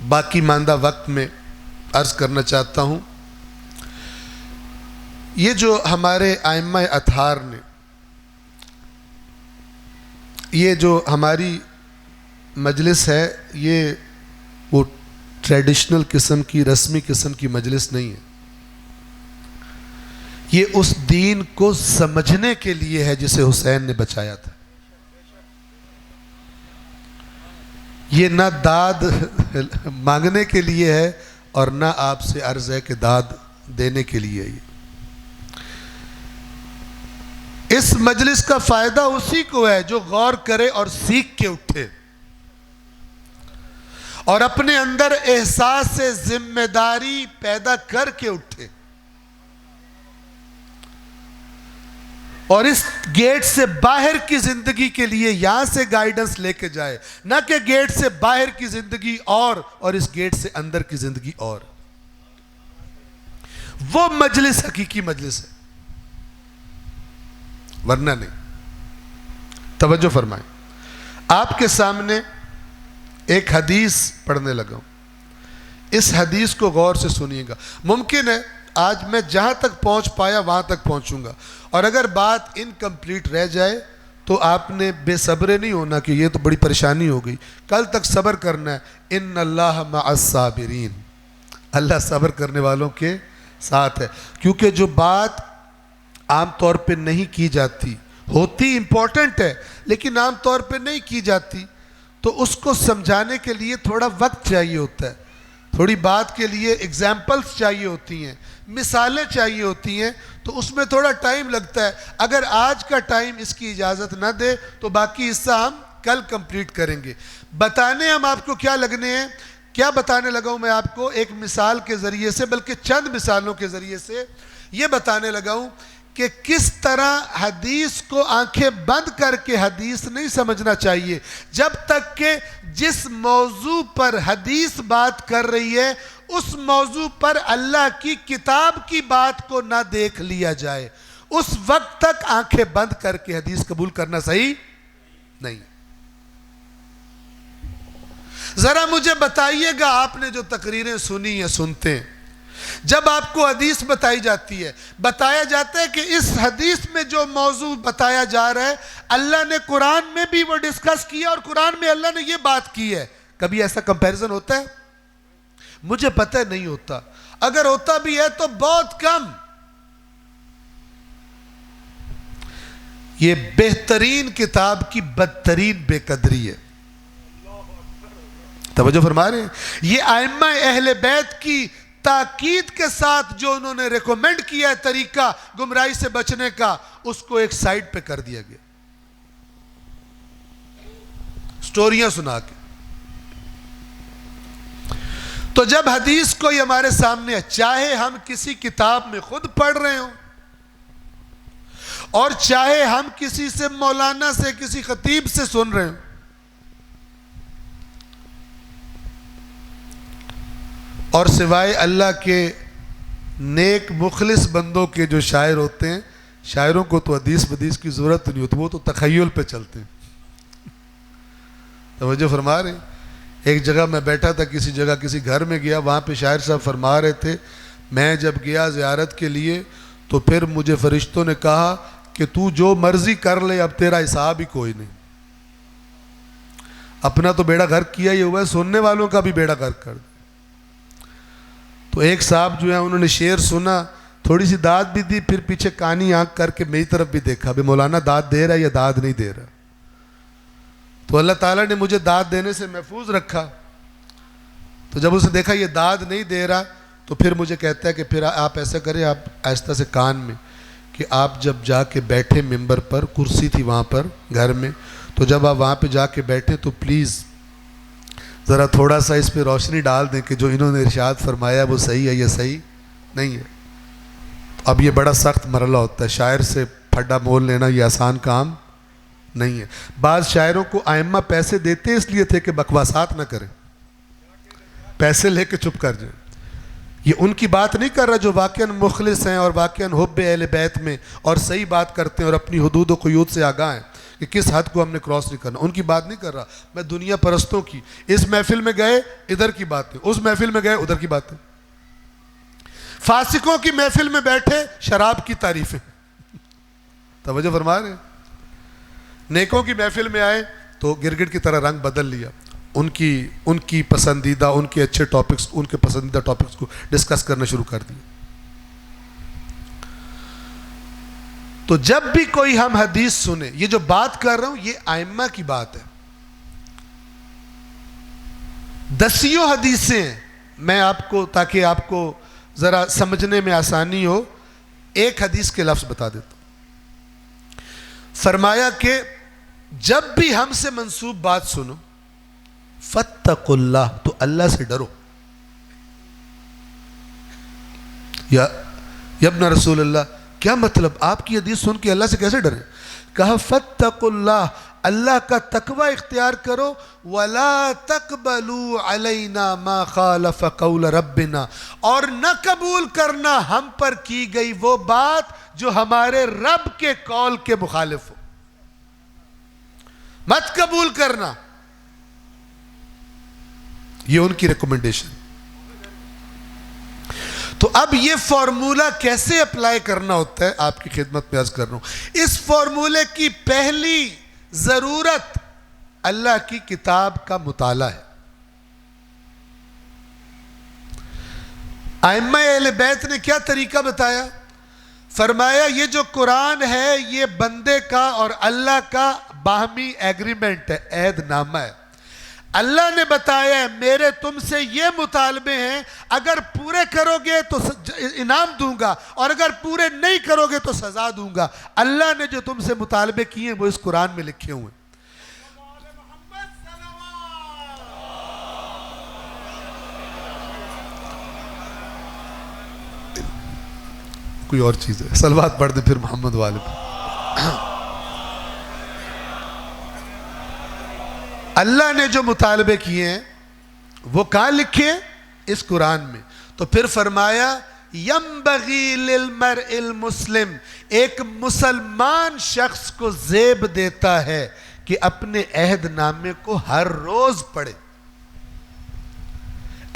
باقی ماندہ وقت میں عرض کرنا چاہتا ہوں۔ یہ جو ہمارے ائمہ اطہار نے، یہ جو ہماری مجلس ہے، یہ وہ ٹریڈیشنل قسم کی، رسمی قسم کی مجلس نہیں ہے، یہ اس دین کو سمجھنے کے لیے ہے جسے حسین نے بچایا تھا۔ یہ نہ داد مانگنے کے لیے ہے اور نہ آپ سے عرض ہے کہ داد دینے کے لیے ہے۔ اس مجلس کا فائدہ اسی کو ہے جو غور کرے اور سیکھ کے اٹھے اور اپنے اندر احساس سے ذمہ داری پیدا کر کے اٹھے، اور اس گیٹ سے باہر کی زندگی کے لیے یہاں سے گائیڈنس لے کے جائے، نہ کہ گیٹ سے باہر کی زندگی اور اس گیٹ سے اندر کی زندگی اور۔ وہ مجلس حقیقی مجلس ہے، ورنہ نہیں۔ توجہ فرمائیں، آپ کے سامنے ایک حدیث پڑھنے لگا ہوں، اس حدیث کو غور سے سنیے گا۔ ممکن ہے آج میں جہاں تک پہنچ پایا وہاں تک پہنچوں گا، اور اگر بات انکمپلیٹ رہ جائے تو آپ نے بے صبرے نہیں ہونا کہ یہ تو بڑی پریشانی ہو گئی، کل تک صبر کرنا ہے۔ ان اللہ مع الصابرین، اللہ صبر کرنے والوں کے ساتھ ہے، کیونکہ جو بات عام طور پہ نہیں کی جاتی، ہوتی امپورٹنٹ ہے لیکن عام طور پہ نہیں کی جاتی، تو اس کو سمجھانے کے لیے تھوڑا وقت چاہیے ہوتا ہے، تھوڑی بات کے لیے ایگزامپلس چاہیے ہوتی ہیں، مثالیں چاہیے ہوتی ہیں، تو اس میں تھوڑا ٹائم لگتا ہے۔ اگر آج کا ٹائم اس کی اجازت نہ دے تو باقی حصہ ہم کل کمپلیٹ کریں گے۔ بتانے ہم آپ کو کیا لگنے ہیں، کیا بتانے لگا ہوں میں آپ کو؟ ایک مثال کے ذریعے سے، بلکہ چند مثالوں کے ذریعے سے یہ بتانے لگا ہوں کہ کس طرح حدیث کو آنکھیں بند کر کے حدیث نہیں سمجھنا چاہیے جب تک کہ جس موضوع پر حدیث بات کر رہی ہے اس موضوع پر اللہ کی کتاب کی بات کو نہ دیکھ لیا جائے، اس وقت تک آنکھیں بند کر کے حدیث قبول کرنا صحیح نہیں۔ ذرا مجھے بتائیے گا، آپ نے جو تقریریں سنی ہیں، سنتے ہیں، جب آپ کو حدیث بتائی جاتی ہے، بتایا جاتا ہے کہ اس حدیث میں جو موضوع بتایا جا رہا ہے اللہ نے قرآن میں بھی وہ ڈسکس کیا اور قرآن میں اللہ نے یہ بات کی ہے، کبھی ایسا کمپیریزن ہوتا ہے؟ مجھے پتہ نہیں ہوتا، اگر ہوتا بھی ہے تو بہت کم۔ یہ بہترین کتاب کی بدترین بے قدری ہے۔ توجہ فرما رہے ہیں؟ یہ ائمہ اہل بیت کی تاکید کے ساتھ جو انہوں نے ریکومنڈ کیا ہے طریقہ گمراہی سے بچنے کا، اس کو ایک سائڈ پہ کر دیا گیا، سٹوریاں سنا کے۔ تو جب حدیث کوئی ہمارے سامنے ہے، چاہے ہم کسی کتاب میں خود پڑھ رہے ہوں اور چاہے ہم کسی سے مولانا سے کسی خطیب سے سن رہے ہوں، اور سوائے اللہ کے نیک مخلص بندوں کے جو شاعر ہوتے ہیں، شاعروں کو تو حدیث کی ضرورت نہیں ہوتی، وہ تو تخیل پہ چلتے ہیں۔ توجہ فرما رہے ہیں؟ ایک جگہ میں بیٹھا تھا، کسی جگہ کسی گھر میں گیا، وہاں پہ شاعر صاحب فرما رہے تھے، میں جب گیا زیارت کے لیے تو پھر مجھے فرشتوں نے کہا کہ تو جو مرضی کر لے، اب تیرا حساب ہی کوئی نہیں، اپنا تو بیڑا گھر کیا ہی ہوا ہے، سننے والوں کا بھی بیڑا گھر کر دے۔ تو ایک صاحب جو ہے انہوں نے شعر سنا، تھوڑی سی داد بھی دی، پھر پیچھے کانی آنکھ کر کے میری طرف بھی دیکھا، بھی مولانا داد دے رہا ہے یا داد نہیں دے رہا؟ تو اللہ تعالیٰ نے مجھے داد دینے سے محفوظ رکھا۔ تو جب اس نے دیکھا یہ داد نہیں دے رہا تو پھر مجھے کہتا ہے کہ پھر آپ ایسا کریں، آپ آہستہ سے کان میں، کہ آپ جب جا کے بیٹھے ممبر پر، کرسی تھی وہاں پر گھر میں، تو جب آپ وہاں پہ جا کے بیٹھے تو پلیز ذرا تھوڑا سا اس پہ روشنی ڈال دیں کہ جو انہوں نے ارشاد فرمایا وہ صحیح ہے یا صحیح نہیں ہے۔ اب یہ بڑا سخت مرحلہ ہوتا ہے، شاعر سے پھڈا مول لینا یہ آسان کام نہیں ہے۔ بعض شاعروں کو ائمہ پیسے دیتے اس لیے تھے کہ بکواسات نہ کریں، پیسے لے کے چپ کر جائیں۔ یہ ان کی بات نہیں کر رہا جو واقعاً مخلص ہیں اور واقعاً حب اہل بیت میں اور صحیح بات کرتے ہیں اور اپنی حدود و قیود سے آگاہ ہیں کہ کس حد کو ہم نے کراس نہیں کرنا، ان کی بات نہیں کر رہا میں، دنیا پرستوں کی۔ اس محفل میں گئے ادھر کی باتیں، اس محفل میں گئے ادھر کی باتیں، فاسقوں کی محفل میں بیٹھے شراب کی تعریفیں۔ توجہ فرما رہے ہیں؟ نیکوں کی محفل میں آئے تو گرگٹ کی طرح رنگ بدل لیا، ان کی پسندیدہ، ان کے اچھے ٹاپکس، ان کے پسندیدہ ٹاپکس کو ڈسکس کرنا شروع کر دیا۔ تو جب بھی کوئی ہم حدیث سنیں، یہ جو بات کر رہا ہوں یہ ائمہ کی بات ہے، دسیوں حدیثیں ہیں، میں آپ کو تاکہ آپ کو ذرا سمجھنے میں آسانی ہو ایک حدیث کے لفظ بتا دیتا ہوں۔ فرمایا کہ جب بھی ہم سے منسوب بات سنو، فاتقوا اللہ، تو اللہ سے ڈرو۔ یا ابن رسول اللہ، کیا مطلب؟ آپ کی حدیث سن کے اللہ سے کیسے ڈریں؟ کہا فاتقوا اللہ، اللہ کا تقوی اختیار کرو، ولا تقبلوا علینا ما خالف قول ربنا، اور نہ قبول کرنا ہم پر کی گئی وہ بات جو ہمارے رب کے قول کے مخالف ہو، مت قبول کرنا۔ یہ ان کی ریکومنڈیشن۔ تو اب یہ فارمولہ کیسے اپلائی کرنا ہوتا ہے آپ کی خدمت میں عرض کر رہا ہوں۔ اس فارمولے کی پہلی ضرورت اللہ کی کتاب کا مطالعہ ہے۔ ائمہ اہل بیت نے کیا طریقہ بتایا؟ فرمایا یہ جو قرآن ہے یہ بندے کا اور اللہ کا باہمی ایگریمنٹ ہے، عہد نامہ ہے۔ اللہ نے بتایا ہے میرے تم سے یہ مطالبے ہیں، اگر پورے کرو گے تو انعام دوں گا اور اگر پورے نہیں کرو گے تو سزا دوں گا۔ اللہ نے جو تم سے مطالبے کیے ہیں وہ اس قرآن میں لکھے ہوئے ہیں۔ کوئی اور چیز ہے؟ صلوات پڑھ دیں پھر محمد والے پر۔ اللہ نے جو مطالبے کیے ہیں وہ کہاں لکھے ہیں؟ اس قرآن میں۔ تو پھر فرمایا ینبغی للمرء المسلم، ایک مسلمان شخص کو زیب دیتا ہے کہ اپنے عہد نامے کو ہر روز پڑھے۔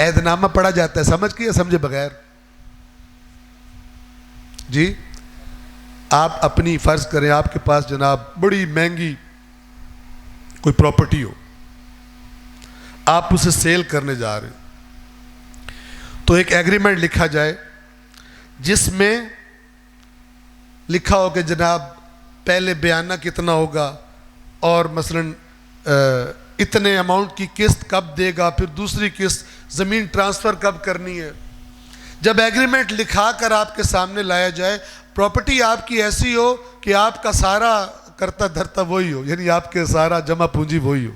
عہد نامہ پڑھا جاتا ہے سمجھ کے یا سمجھے بغیر؟ جی آپ اپنی فرض کریں آپ کے پاس جناب بڑی مہنگی کوئی پراپرٹی ہو، آپ اسے سیل کرنے جا رہے ہیں، تو ایک ایگریمنٹ لکھا جائے جس میں لکھا ہو کہ جناب پہلے بیانہ کتنا ہوگا اور مثلاً اتنے اماؤنٹ کی قسط کب دے گا، پھر دوسری قسط زمین ٹرانسفر کب کرنی ہے۔ جب ایگریمنٹ لکھا کر آپ کے سامنے لایا جائے، پراپرٹی آپ کی ایسی ہو کہ آپ کا سارا کرتا دھرتا وہی ہو، یعنی آپ کے سارا جمع پونجی وہی ہو،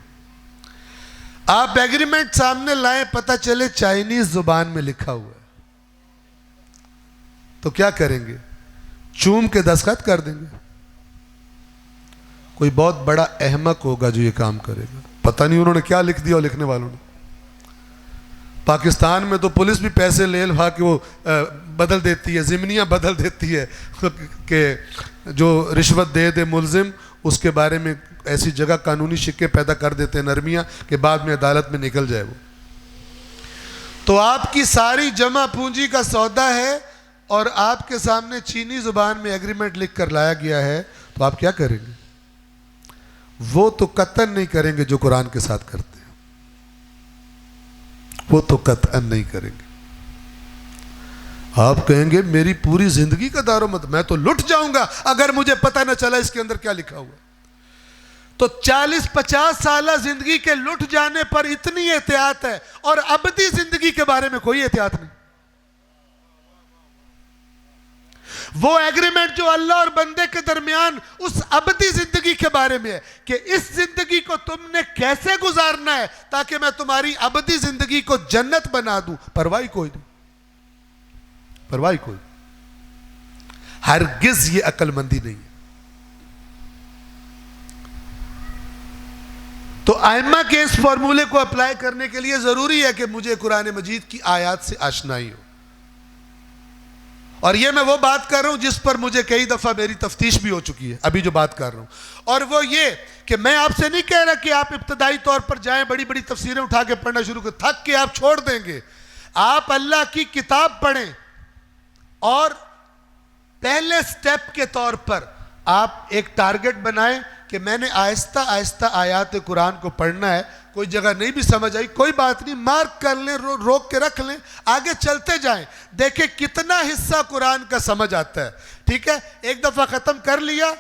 آپ ایگریمنٹ سامنے لائیں، پتہ چلے چائنیز زبان میں لکھا ہوا ہے، تو کیا کریں گے؟ چوم کے دستخط کر دیں گے۔ کوئی بہت بڑا احمق ہوگا جو یہ کام کرے گا، پتہ نہیں انہوں نے کیا لکھ دیا اور لکھنے والوں نے۔ پاکستان میں تو پولیس بھی پیسے لے لوا کہ وہ بدل دیتی ہے، ضمنیاں بدل دیتی ہے کہ جو رشوت دے دے ملزم اس کے بارے میں ایسی جگہ قانونی شکیں پیدا کر دیتے ہیں نرمیاں کہ بعد میں عدالت میں نکل جائے وہ۔ تو آپ کی ساری جمع پونجی کا سودا ہے اور آپ کے سامنے چینی زبان میں ایگریمنٹ لکھ کر لایا گیا ہے، تو آپ کیا کریں گے؟ وہ تو قطعاً نہیں کریں گے جو قرآن کے ساتھ کرتے ہیں، وہ تو قطعاً نہیں کریں گے۔ آپ کہیں گے میری پوری زندگی کا دار و مدار، میں تو لٹ جاؤں گا اگر مجھے پتہ نہ چلا اس کے اندر کیا لکھا ہوا۔ تو 40-50 سالہ زندگی کے لٹ جانے پر اتنی احتیاط ہے، اور ابدی زندگی کے بارے میں کوئی احتیاط نہیں۔ وہ ایگریمنٹ جو اللہ اور بندے کے درمیان اس ابدی زندگی کے بارے میں ہے کہ اس زندگی کو تم نے کیسے گزارنا ہے تاکہ میں تمہاری ابدی زندگی کو جنت بنا دوں، پرواہی کوئی نہیں، پرواہی کوئی، ہرگز یہ عقل مندی نہیں ہے۔ تو ائمہ کے اس فارمولے کو اپلائی کرنے کے لیے ضروری ہے کہ مجھے قرآن مجید کی آیات سے آشنائی ہو، اور یہ میں وہ بات کر رہا ہوں جس پر مجھے کئی دفعہ میری تفتیش بھی ہو چکی ہے، ابھی جو بات کر رہا ہوں، اور وہ یہ کہ میں آپ سے نہیں کہہ رہا کہ آپ ابتدائی طور پر جائیں بڑی بڑی تفسیریں اٹھا کے پڑھنا شروع کریں، تھک کے آپ چھوڑ دیں گے۔ آپ اللہ کی کتاب پڑھیں، اور پہلے سٹیپ کے طور پر آپ ایک ٹارگٹ بنائیں کہ میں نے آہستہ آہستہ آیات قرآن کو پڑھنا ہے، کوئی جگہ نہیں بھی سمجھ آئی کوئی بات نہیں، مارک کر لیں، روک کے رکھ لیں، آگے چلتے جائیں، دیکھیں کتنا حصہ قرآن کا سمجھ آتا ہے۔ ٹھیک ہے، ایک دفعہ ختم کر لیا،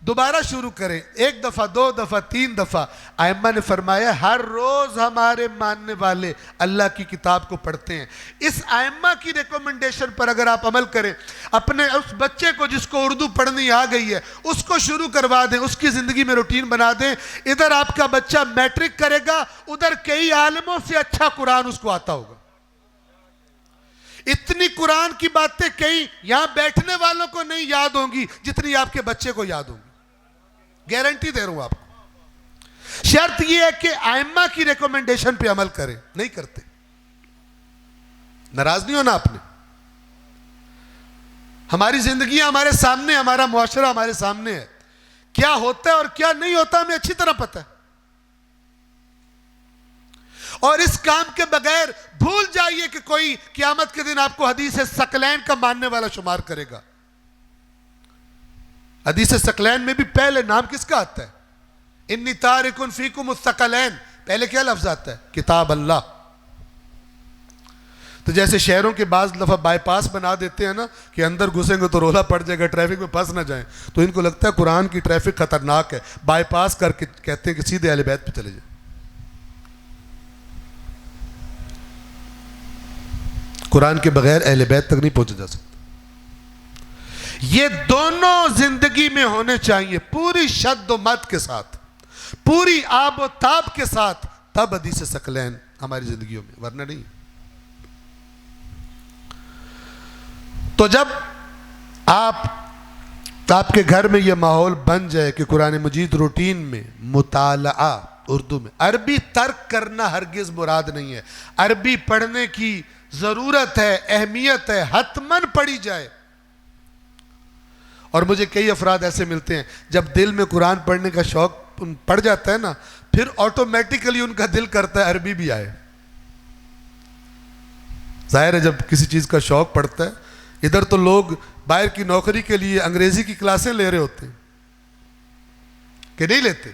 دوبارہ شروع کریں، ایک دفعہ، دو دفعہ، تین دفعہ۔ ائمہ نے فرمایا ہر روز ہمارے ماننے والے اللہ کی کتاب کو پڑھتے ہیں۔ اس ائمہ کی ریکومنڈیشن پر اگر آپ عمل کریں، اپنے اس بچے کو جس کو اردو پڑھنی آ گئی ہے اس کو شروع کروا دیں، اس کی زندگی میں روٹین بنا دیں، ادھر آپ کا بچہ میٹرک کرے گا، ادھر کئی عالموں سے اچھا قرآن اس کو آتا ہوگا۔ اتنی قرآن کی باتیں کئی یہاں بیٹھنے والوں کو نہیں یاد ہوں گی جتنی آپ کے بچے کو یاد ہوں گی، گارنٹی دے رہا ہوں آپ کو۔ شرط یہ ہے کہ ائمہ کی ریکومنڈیشن پہ عمل کریں، نہیں کرتے، ناراض نہیں ہونا آپ نے۔ ہماری زندگیاں ہمارے سامنے، ہمارا معاشرہ ہمارے سامنے ہے، کیا ہوتا ہے اور کیا نہیں ہوتا ہمیں اچھی طرح پتہ ہے، اور اس کام کے بغیر بھول جائیے کہ کوئی قیامت کے دن آپ کو حدیث ثقلین کا ماننے والا شمار کرے گا۔ حدیث ثقلین میں بھی پہلے نام کس کا آتا ہے؟ انی تارک فیکم الثقلین، پہلے کیا لفظ آتا ہے؟ کتاب اللہ۔ تو جیسے شہروں کے بعض دفعہ بائی پاس بنا دیتے ہیں نا کہ اندر گھسیں گے تو رولا پڑ جائے گا، ٹریفک میں پھنس نہ جائیں، تو ان کو لگتا ہے قرآن کی ٹریفک خطرناک ہے، بائی پاس کر کے کہتے ہیں کہ سیدھے اہل بیت پہ چلے جائیں۔ قرآن کے بغیر اہل بیت تک نہیں پہنچا جا سکتا۔ یہ دونوں زندگی میں ہونے چاہیے، پوری شد و مد کے ساتھ، پوری آب و تاب کے ساتھ، تب حدیث ثقلین ہماری زندگیوں میں، ورنہ نہیں۔ تو جب آپ کے گھر میں یہ ماحول بن جائے کہ قرآن مجید روٹین میں مطالعہ اردو میں، عربی ترک کرنا ہرگز مراد نہیں ہے، عربی پڑھنے کی ضرورت ہے، اہمیت ہے، حتماً پڑھی جائے۔ اور مجھے کئی افراد ایسے ملتے ہیں جب دل میں قرآن پڑھنے کا شوق پڑ جاتا ہے نا، پھر آٹومیٹیکلی ان کا دل کرتا ہے عربی بھی آئے۔ ظاہر ہے جب کسی چیز کا شوق پڑتا ہے، ادھر تو لوگ باہر کی نوکری کے لیے انگریزی کی کلاسیں لے رہے ہوتے ہیں کہ نہیں لیتے،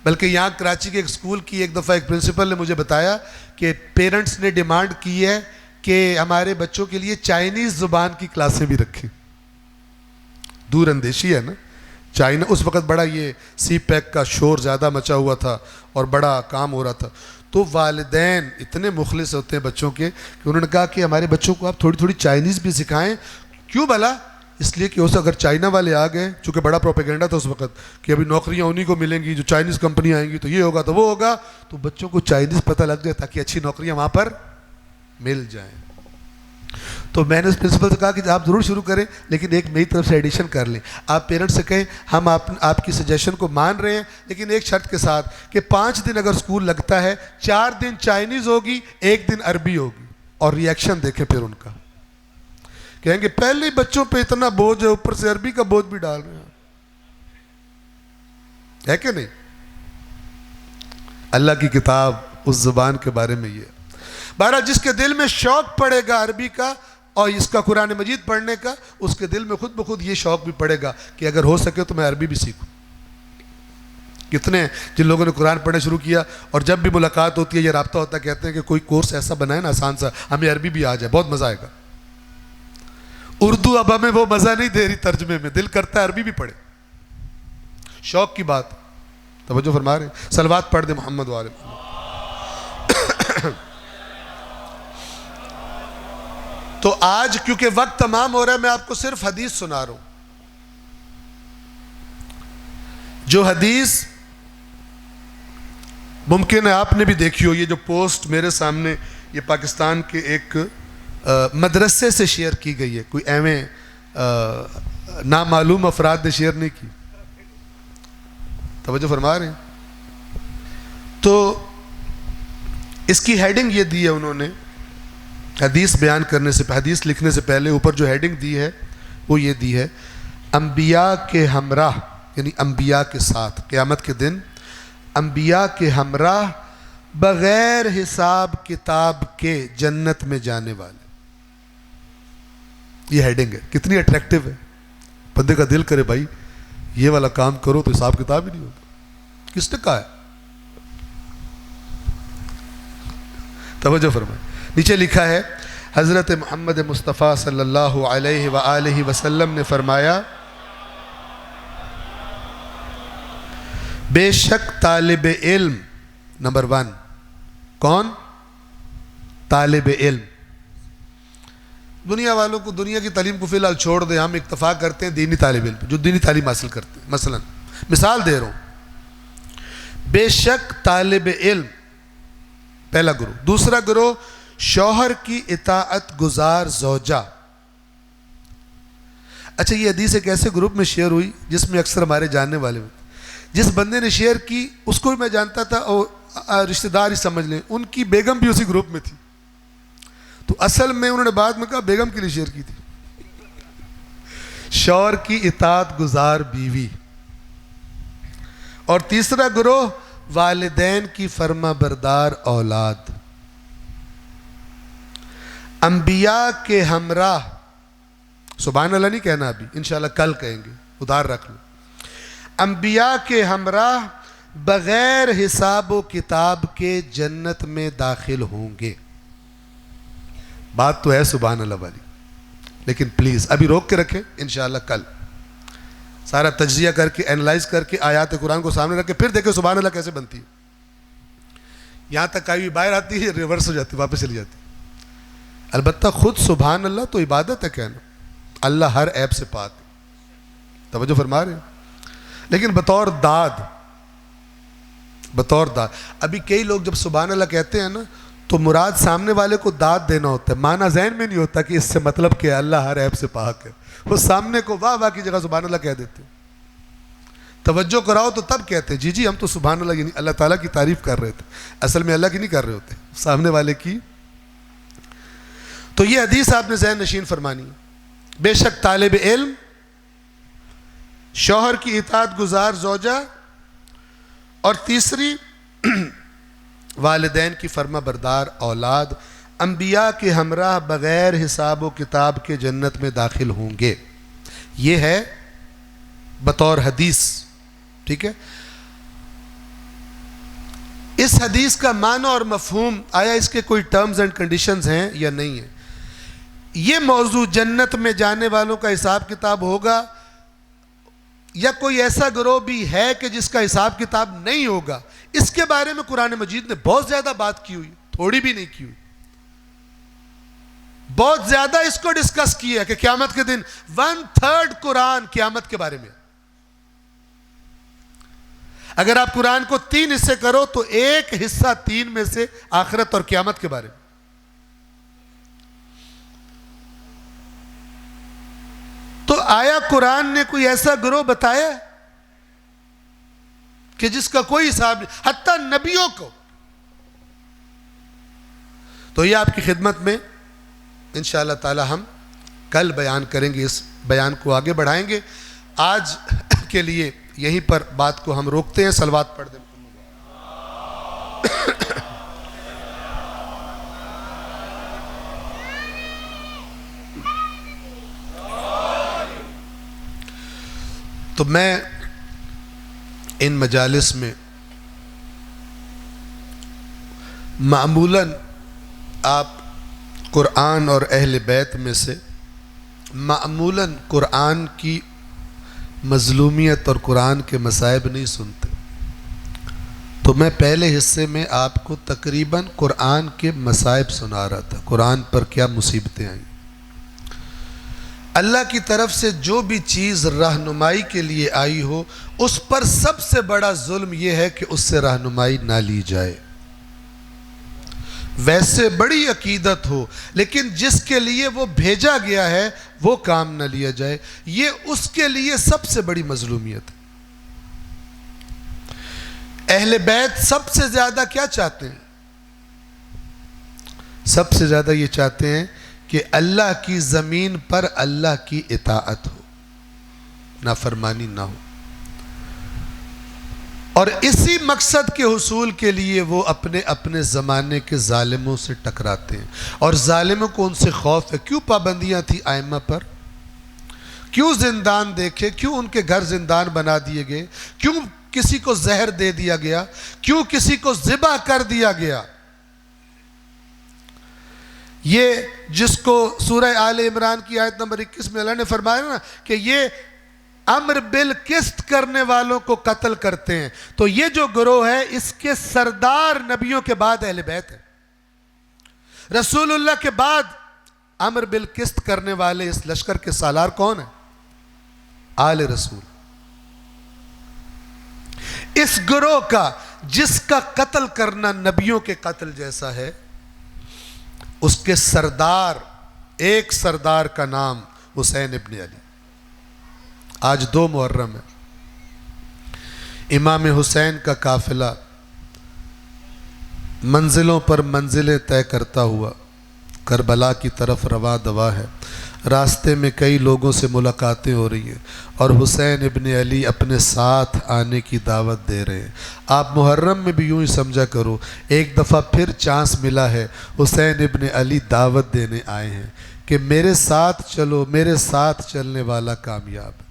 بلکہ یہاں کراچی کے ایک اسکول کی ایک دفعہ ایک پرنسپل نے مجھے بتایا کہ پیرنٹس نے ڈیمانڈ کی ہے کہ ہمارے بچوں کے لیے چائنیز زبان کی کلاسیں بھی رکھیں. دور اندیشی ہے نا، چائنا اس وقت بڑا یہ سی پیک کا شور زیادہ مچا ہوا تھا اور بڑا کام ہو رہا تھا، تو والدین اتنے مخلص ہوتے ہیں بچوں کے کہ انہوں نے کہا کہ ہمارے بچوں کو آپ تھوڑی تھوڑی چائنیز بھی سکھائیں. کیوں بھلا؟ اس لیے کہ اسے اگر چائنا والے آ گئے، چونکہ بڑا پروپیگنڈا تھا اس وقت کہ ابھی نوکریاں انہیں کو ملیں گی جو چائنیز کمپنی آئیں گی، تو یہ ہوگا تو وہ ہوگا، تو بچوں کو چائنیز پتہ لگ جائے تاکہ اچھی نوکریاں وہاں پر مل جائیں. تو میں نے اس پرنسپل سے کہا کہ آپ ضرور شروع کریں، لیکن ایک میری طرف سے ایڈیشن کر لیں. آپ پیرنٹس سے کہیں ہم آپ کی سجیشن کو مان رہے ہیں، لیکن ایک شرط کے ساتھ کہ 5 دن اگر اسکول لگتا ہے، 4 دن چائنیز ہوگی، 1 دن عربی ہوگی. اور ری ایکشن دیکھیں پھر ان کا، کہیں گے پہلے ہی بچوں پہ اتنا بوجھ ہے، اوپر سے عربی کا بوجھ بھی ڈال رہے ہیں، ہے کہ نہیں؟ اللہ کی کتاب اس زبان کے بارے میں یہ. بہرحال جس کے دل میں شوق پڑے گا عربی کا اور اس کا قرآن مجید پڑھنے کا، اس کے دل میں خود بخود یہ شوق بھی پڑے گا کہ اگر ہو سکے تو میں عربی بھی سیکھوں. کتنے جن لوگوں نے قرآن پڑھنا شروع کیا اور جب بھی ملاقات ہوتی ہے یا رابطہ ہوتا ہے کہتے ہیں کہ کوئی کورس ایسا بنائے نا آسان سا، ہمیں عربی بھی آ جائے، بہت مزہ آئے گا. اردو اب ہمیں وہ مزہ نہیں دے رہی ترجمے میں، دل کرتا ہے عربی بھی پڑھے. شوق کی بات، توجہ فرما رہے ہیں. صلوات پڑھ دے محمد والے. تو آج کیونکہ وقت تمام ہو رہا ہے، میں آپ کو صرف حدیث سنا رہا ہوں. جو حدیث ممکن ہے آپ نے بھی دیکھی ہو. یہ جو پوسٹ میرے سامنے یہ پاکستان کے ایک مدرسے سے شیئر کی گئی ہے، کوئی ایویں نامعلوم افراد نے شیئر نہیں کی. توجہ فرما رہے ہیں. تو اس کی ہیڈنگ یہ دی ہے انہوں نے حدیث بیان کرنے سے، حدیث لکھنے سے پہلے اوپر جو ہیڈنگ دی ہے وہ یہ دی ہے: انبیاء کے ہمراہ، یعنی انبیاء کے ساتھ قیامت کے دن انبیاء کے ہمراہ بغیر حساب کتاب کے جنت میں جانے والے. یہ ہیڈنگ ہے. کتنی اٹریکٹیو ہے، بندے کا دل کرے بھائی یہ والا کام کرو تو حساب کتاب ہی نہیں ہوگا. کس نے کہا ہے؟ توجہ فرمائیں. نیچے لکھا ہے حضرت محمد مصطفیٰ صلی اللہ علیہ وآلہ وسلم نے فرمایا: بے شک طالب علم، نمبر 1 کون؟ طالب علم. دنیا والوں کو، دنیا کی تعلیم کو فی الحال چھوڑ دیں، ہم اکتفا کرتے ہیں دینی طالب علم جو دینی تعلیم حاصل کرتے ہیں. مثلا مثال دے رہا ہوں، بے شک طالب علم پہلا گروہ. دوسرا گروہ شوہر کی اطاعت گزار زوجہ. اچھا یہ حدیث ایک ایسے گروپ میں شیئر ہوئی جس میں اکثر ہمارے جاننے والے ہوتے. جس بندے نے شیئر کی اس کو بھی میں جانتا تھا اور رشتہ دار ہی سمجھ لیں، ان کی بیگم بھی اسی گروپ میں تھی. تو اصل میں انہوں نے بعد میں کہا بیگم کے لیے شیئر کی تھی. شوہر کی اطاعت گزار بیوی. اور تیسرا گروہ والدین کی فرما بردار اولاد. انبیاء کے ہمراہ، سبحان اللہ نہیں کہنا ابھی، انشاءاللہ کل کہیں گے، ادھار رکھ لو. انبیاء کے ہمراہ بغیر حساب و کتاب کے جنت میں داخل ہوں گے. بات تو ہے سبحان اللہ والی، لیکن پلیز ابھی روک کے رکھیں، انشاءاللہ کل سارا تجزیہ کر کے اینالائز کر کے آیات قرآن کو سامنے رکھ کے پھر دیکھیں سبحان اللہ کیسے بنتی ہے. یہاں تک کئی باہر آتی ہے، ریورس ہو جاتی ہے، واپس چلی جاتی ہے. البتہ خود سبحان اللہ تو عبادت ہے کہنا، اللہ ہر عیب سے پاک. توجہ فرما رہے ہیں. لیکن بطور داد، ابھی کئی لوگ جب سبحان اللہ کہتے ہیں نا تو مراد سامنے والے کو داد دینا ہوتا ہے، معنی ذہن میں نہیں ہوتا کہ اس سے مطلب کہ اللہ ہر عیب سے پاک ہے. وہ سامنے کو واہ واہ کی جگہ سبحان اللہ کہہ دیتے. توجہ کراؤ تو تب کہتے ہیں جی ہم تو سبحان اللہ، یعنی اللہ تعالیٰ کی تعریف کر رہے تھے، اصل میں اللہ کی نہیں کر رہے ہوتے، سامنے والے کی. تو یہ حدیث آپ نے ذہن نشین فرمانی ہے. بے شک طالب علم، شوہر کی اطاعت گزار زوجہ، اور تیسری والدین کی فرما بردار اولاد. انبیاء کے ہمراہ بغیر حساب و کتاب کے جنت میں داخل ہوں گے. یہ ہے بطور حدیث. ٹھیک ہے. اس حدیث کا معنی اور مفہوم، آیا اس کے کوئی ٹرمز اینڈ کنڈیشنز ہیں یا نہیں ہیں؟ یہ موضوع جنت میں جانے والوں کا حساب کتاب ہوگا یا کوئی ایسا گروہ بھی ہے کہ جس کا حساب کتاب نہیں ہوگا، اس کے بارے میں قرآن مجید نے بہت زیادہ بات کی ہوئی، تھوڑی بھی نہیں کی ہوئی. بہت زیادہ اس کو ڈسکس کیا کہ قیامت کے دن 1/3 قرآن قیامت کے بارے میں. اگر آپ قرآن کو 3 حصے کرو تو ایک حصہ 3 میں سے آخرت اور قیامت کے بارے میں. تو آیا قرآن نے کوئی ایسا گروہ بتایا کہ جس کا کوئی حساب نہیں، حتیٰ نبیوں کو؟ تو یہ آپ کی خدمت میں انشاءاللہ تعالی ہم کل بیان کریں گے، اس بیان کو آگے بڑھائیں گے. آج کے لیے یہیں پر بات کو ہم روکتے ہیں. صلوات پڑھ دیں. تو میں ان مجالس میں معمولاً آپ قرآن اور اہل بیت میں سے معمولاً قرآن کی مظلومیت اور قرآن کے مصائب نہیں سنتے. تو میں پہلے حصے میں آپ کو تقریباً قرآن کے مصائب سنا رہا تھا، قرآن پر کیا مصیبتیں آئیں. اللہ کی طرف سے جو بھی چیز رہنمائی کے لیے آئی ہو، اس پر سب سے بڑا ظلم یہ ہے کہ اس سے رہنمائی نہ لی جائے. ویسے بڑی عقیدت ہو لیکن جس کے لیے وہ بھیجا گیا ہے وہ کام نہ لیا جائے، یہ اس کے لیے سب سے بڑی مظلومیت ہے. اہل بیت سب سے زیادہ کیا چاہتے ہیں؟ سب سے زیادہ یہ چاہتے ہیں کہ اللہ کی زمین پر اللہ کی اطاعت ہو، نافرمانی نہ ہو. اور اسی مقصد کے حصول کے لیے وہ اپنے اپنے زمانے کے ظالموں سے ٹکراتے ہیں. اور ظالموں کو ان سے خوف ہے. کیوں پابندیاں تھی ائمہ پر؟ کیوں زندان دیکھے؟ کیوں ان کے گھر زندان بنا دیے گئے؟ کیوں کسی کو زہر دے دیا گیا؟ کیوں کسی کو ذبح کر دیا گیا؟ یہ جس کو سورہ آل عمران کی آیت نمبر 21 میں اللہ نے فرمایا نا کہ یہ امر بالقسط کرنے والوں کو قتل کرتے ہیں. تو یہ جو گروہ ہے اس کے سردار نبیوں کے بعد اہل بیت ہے. رسول اللہ کے بعد امر بالقسط کرنے والے اس لشکر کے سالار کون ہیں؟ آل رسول. اس گروہ کا جس کا قتل کرنا نبیوں کے قتل جیسا ہے، اس کے سردار، ایک سردار کا نام حسین ابن علی. آج 2 محرم ہے. امام حسین کا قافلہ منزلوں پر منزلیں طے کرتا ہوا کربلا کی طرف رواں دوا ہے. راستے میں کئی لوگوں سے ملاقاتیں ہو رہی ہیں اور حسین ابن علی اپنے ساتھ آنے کی دعوت دے رہے ہیں. آپ محرم میں بھی یوں ہی سمجھا کرو ایک دفعہ پھر چانس ملا ہے، حسین ابن علی دعوت دینے آئے ہیں کہ میرے ساتھ چلو، میرے ساتھ چلنے والا کامیاب ہے.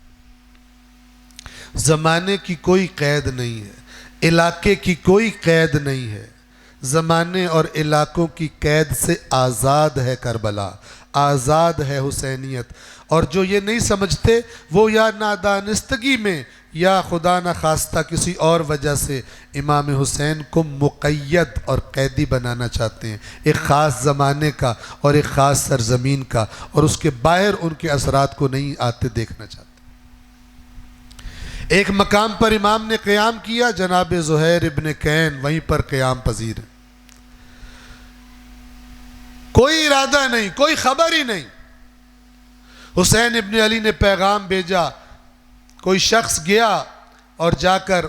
زمانے کی کوئی قید نہیں ہے، علاقے کی کوئی قید نہیں ہے. زمانے اور علاقوں کی قید سے آزاد ہے کربلا، آزاد ہے حسینیت. اور جو یہ نہیں سمجھتے وہ یا نادانستگی میں یا خدا نخواستہ کسی اور وجہ سے امام حسین کو مقید اور قیدی بنانا چاہتے ہیں، ایک خاص زمانے کا اور ایک خاص سرزمین کا، اور اس کے باہر ان کے اثرات کو نہیں آتے دیکھنا چاہتے. ایک مقام پر امام نے قیام کیا، جناب زہیر ابن کین وہیں پر قیام پذیر ہے. کوئی ارادہ نہیں، کوئی خبر ہی نہیں. حسین ابن علی نے پیغام بھیجا، کوئی شخص گیا اور جا کر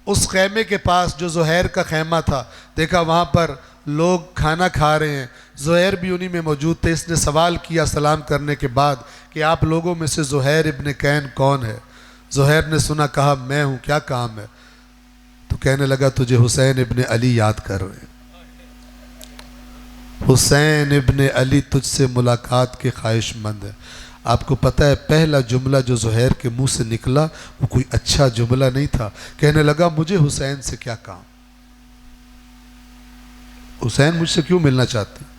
اس خیمے کے پاس جو زہیر کا خیمہ تھا دیکھا وہاں پر لوگ کھانا کھا رہے ہیں. زہیر بھی انہی میں موجود تھے. اس نے سوال کیا سلام کرنے کے بعد کہ آپ لوگوں میں سے زہیر ابن کین کون ہے؟ زہیر نے سنا، کہا میں ہوں، کیا کام ہے؟ تو کہنے لگا تجھے حسین ابن علی یاد کر رہے ہیں. حسین ابن علی تجھ سے ملاقات کے خواہش مند ہے۔ آپ کو پتہ ہے پہلا جملہ جو زہیر کے منہ سے نکلا وہ کوئی اچھا جملہ نہیں تھا۔ کہنے لگا مجھے حسین سے کیا کام، حسین مجھ سے کیوں ملنا چاہتے ہیں؟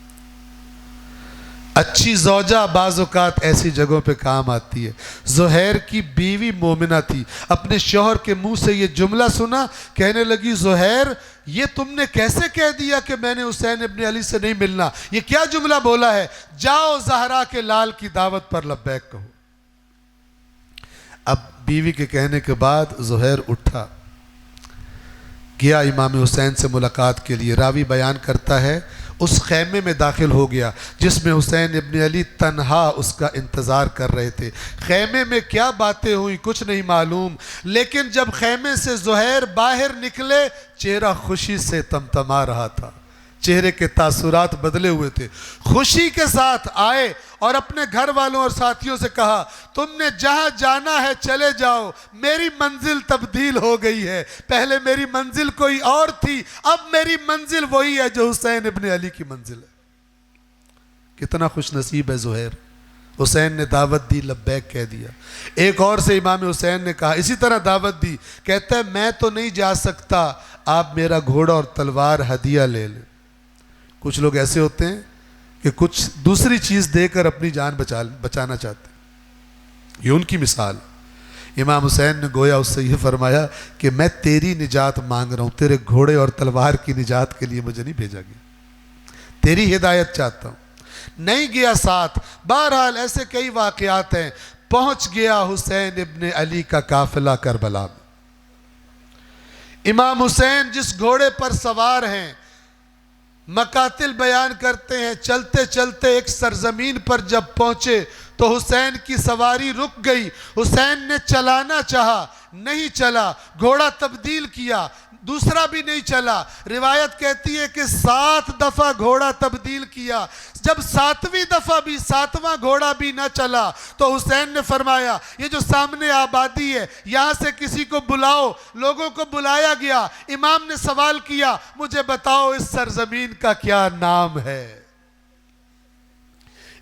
اچھی زوجہ بعض اوقات ایسی جگہوں پہ کام آتی ہے۔ زہیر کی بیوی مومنہ تھی، اپنے شوہر کے منہ سے یہ جملہ سنا، کہنے لگی زہیر یہ تم نے کیسے کہہ دیا کہ میں نے حسین ابن علی سے نہیں ملنا، یہ کیا جملہ بولا ہے؟ جاؤ زہرا کے لال کی دعوت پر لبیک کہو۔ اب بیوی کے کہنے کے بعد زہیر اٹھا، گیا امام حسین سے ملاقات کے لیے۔ راوی بیان کرتا ہے اس خیمے میں داخل ہو گیا جس میں حسین ابن علی تنہا اس کا انتظار کر رہے تھے۔ خیمے میں کیا باتیں ہوئیں کچھ نہیں معلوم، لیکن جب خیمے سے زہیر باہر نکلے چہرہ خوشی سے تمتما رہا تھا، چہرے کے تاثرات بدلے ہوئے تھے۔ خوشی کے ساتھ آئے اور اپنے گھر والوں اور ساتھیوں سے کہا تم نے جہاں جانا ہے چلے جاؤ، میری منزل تبدیل ہو گئی ہے، پہلے میری منزل کوئی اور تھی، اب میری منزل وہی ہے جو حسین ابن علی کی منزل ہے۔ کتنا خوش نصیب ہے زہیر، حسین نے دعوت دی، لبیک کہہ دیا۔ ایک اور سے امام حسین نے کہا اسی طرح دعوت دی، کہتا ہے میں تو نہیں جا سکتا، آپ میرا گھوڑا اور تلوار ہدیہ لے لیں۔ کچھ لوگ ایسے ہوتے ہیں کہ کچھ دوسری چیز دے کر اپنی جان بچانا چاہتے ہیں، یہ ان کی مثال۔ امام حسین نے گویا اس سے یہ فرمایا کہ میں تیری نجات مانگ رہا ہوں، تیرے گھوڑے اور تلوار کی نجات کے لیے مجھے نہیں بھیجا گیا، تیری ہدایت چاہتا ہوں۔ نہیں گیا ساتھ۔ بہرحال ایسے کئی واقعات ہیں۔ پہنچ گیا حسین ابن علی کا قافلہ کربلا میں۔ امام حسین جس گھوڑے پر سوار ہیں، مقاتل بیان کرتے ہیں چلتے چلتے ایک سرزمین پر جب پہنچے تو حسین کی سواری رک گئی۔ حسین نے چلانا چاہا، نہیں چلا، گھوڑا تبدیل کیا، دوسرا بھی نہیں چلا۔ روایت کہتی ہے کہ 7 دفعہ گھوڑا تبدیل کیا، جب 7ویں دفعہ بھی 7واں گھوڑا بھی نہ چلا تو حسین نے فرمایا یہ جو سامنے آبادی ہے یہاں سے کسی کو بلاؤ۔ لوگوں کو بلایا گیا، امام نے سوال کیا مجھے بتاؤ اس سرزمین کا کیا نام ہے؟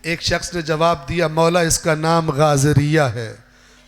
ایک شخص نے جواب دیا مولا اس کا نام غازریہ ہے۔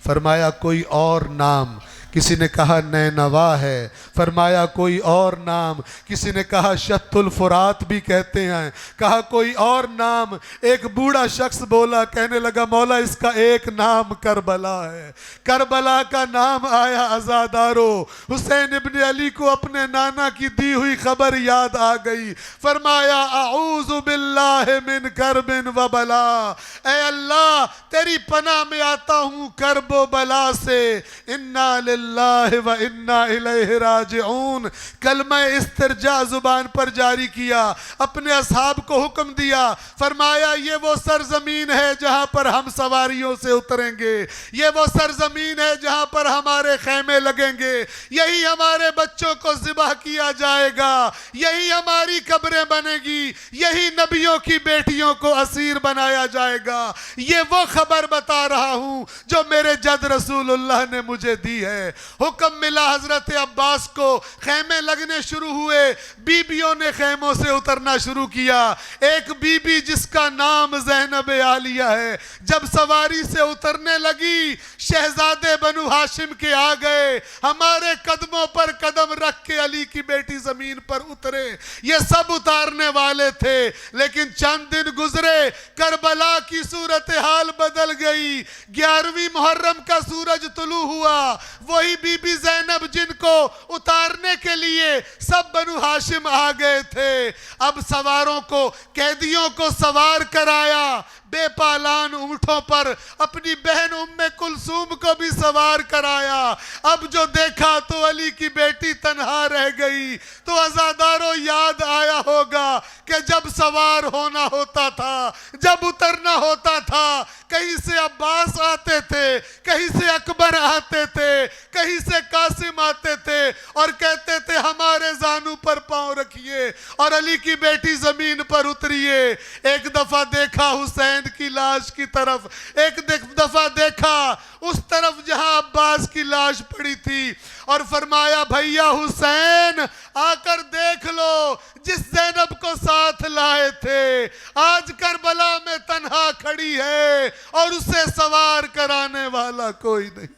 فرمایا کوئی اور نام؟ کسی نے کہا نینوا ہے۔ فرمایا کوئی اور نام؟ کسی نے کہا شت الفرات بھی کہتے ہیں۔ کہا کوئی اور نام؟ ایک بوڑھا شخص بولا، کہنے لگا مولا اس کا ایک نام کربلا ہے۔ کربلا کا نام آیا عزادارو۔ حسین ابن علی کو اپنے نانا کی دی ہوئی خبر یاد آ گئی۔ فرمایا اعوذ باللہ من کرب و بلا، اے اللہ تیری پناہ میں آتا ہوں کرب و بلا سے۔ انا اللہ و انا الیہ راجعون۔ کلمہ استرجاع زبان پر جاری کیا، اپنے اصحاب کو حکم دیا، فرمایا یہ وہ سرزمین ہے جہاں پر ہم سواریوں سے اتریں گے، یہ وہ سرزمین ہے جہاں پر ہمارے خیمے لگیں گے، یہی ہمارے بچوں کو ذبح کیا جائے گا، یہی ہماری قبریں بنے گی، یہی نبیوں کی بیٹیوں کو اسیر بنایا جائے گا۔ یہ وہ خبر بتا رہا ہوں جو میرے جد رسول اللہ نے مجھے دی ہے۔ حکم ملا حضرت عباس کو، خیمے لگنے شروع ہوئے، بیبیوں نے خیموں سے اترنا شروع کیا۔ ایک بی بی جس کا نام زینب عالیہ ہے جب سواری سے اترنے لگی، شہزادے بنو ہاشم کے آ گئے، ہمارے قدموں پر قدم رکھ کے علی کی بیٹی زمین پر اترے۔ یہ سب اتارنے والے تھے، لیکن چند دن گزرے، کربلا کی صورتحال بدل گئی۔ 11ویں محرم کا سورج طلوع ہوا، وہی بی بی زینب جن کو اتارنے کے لیے سب بنو ہاشم آ گئے تھے، اب سواروں کو، قیدیوں کو سوار کرایا، بے پالان اونٹوں پر اپنی بہن ام کلثوم کو بھی سوار کرایا۔ اب جو دیکھا تو علی کی بیٹی تنہا رہ گئی، تو عزاداروں یاد آیا ہوگا کہ جب سوار ہونا ہوتا تھا، جب اترنا ہوتا تھا، کہیں سے عباس آتے تھے، کہیں سے اکبر آتے تھے، کہیں سے قاسم آتے تھے اور کہتے تھے ہمارے زانو پر پاؤں رکھیے اور علی کی بیٹی زمین پر اتریے۔ ایک دفعہ دیکھا حسین کی لاش کی طرف، ایک دفعہ دیکھا اس طرف جہاں عباس کی لاش پڑی تھی، اور فرمایا بھیا حسین آ کر دیکھ لو، جس زینب کو ساتھ لائے تھے، آج کربلا میں تنہا کھڑی ہے اور اسے سوار کرانے والا کوئی نہیں۔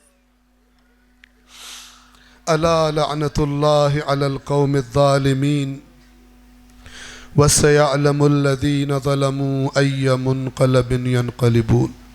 الا لعنت اللہ علی القوم الظالمین وسيعلم الذين ظلموا أي منقلب ينقلبون۔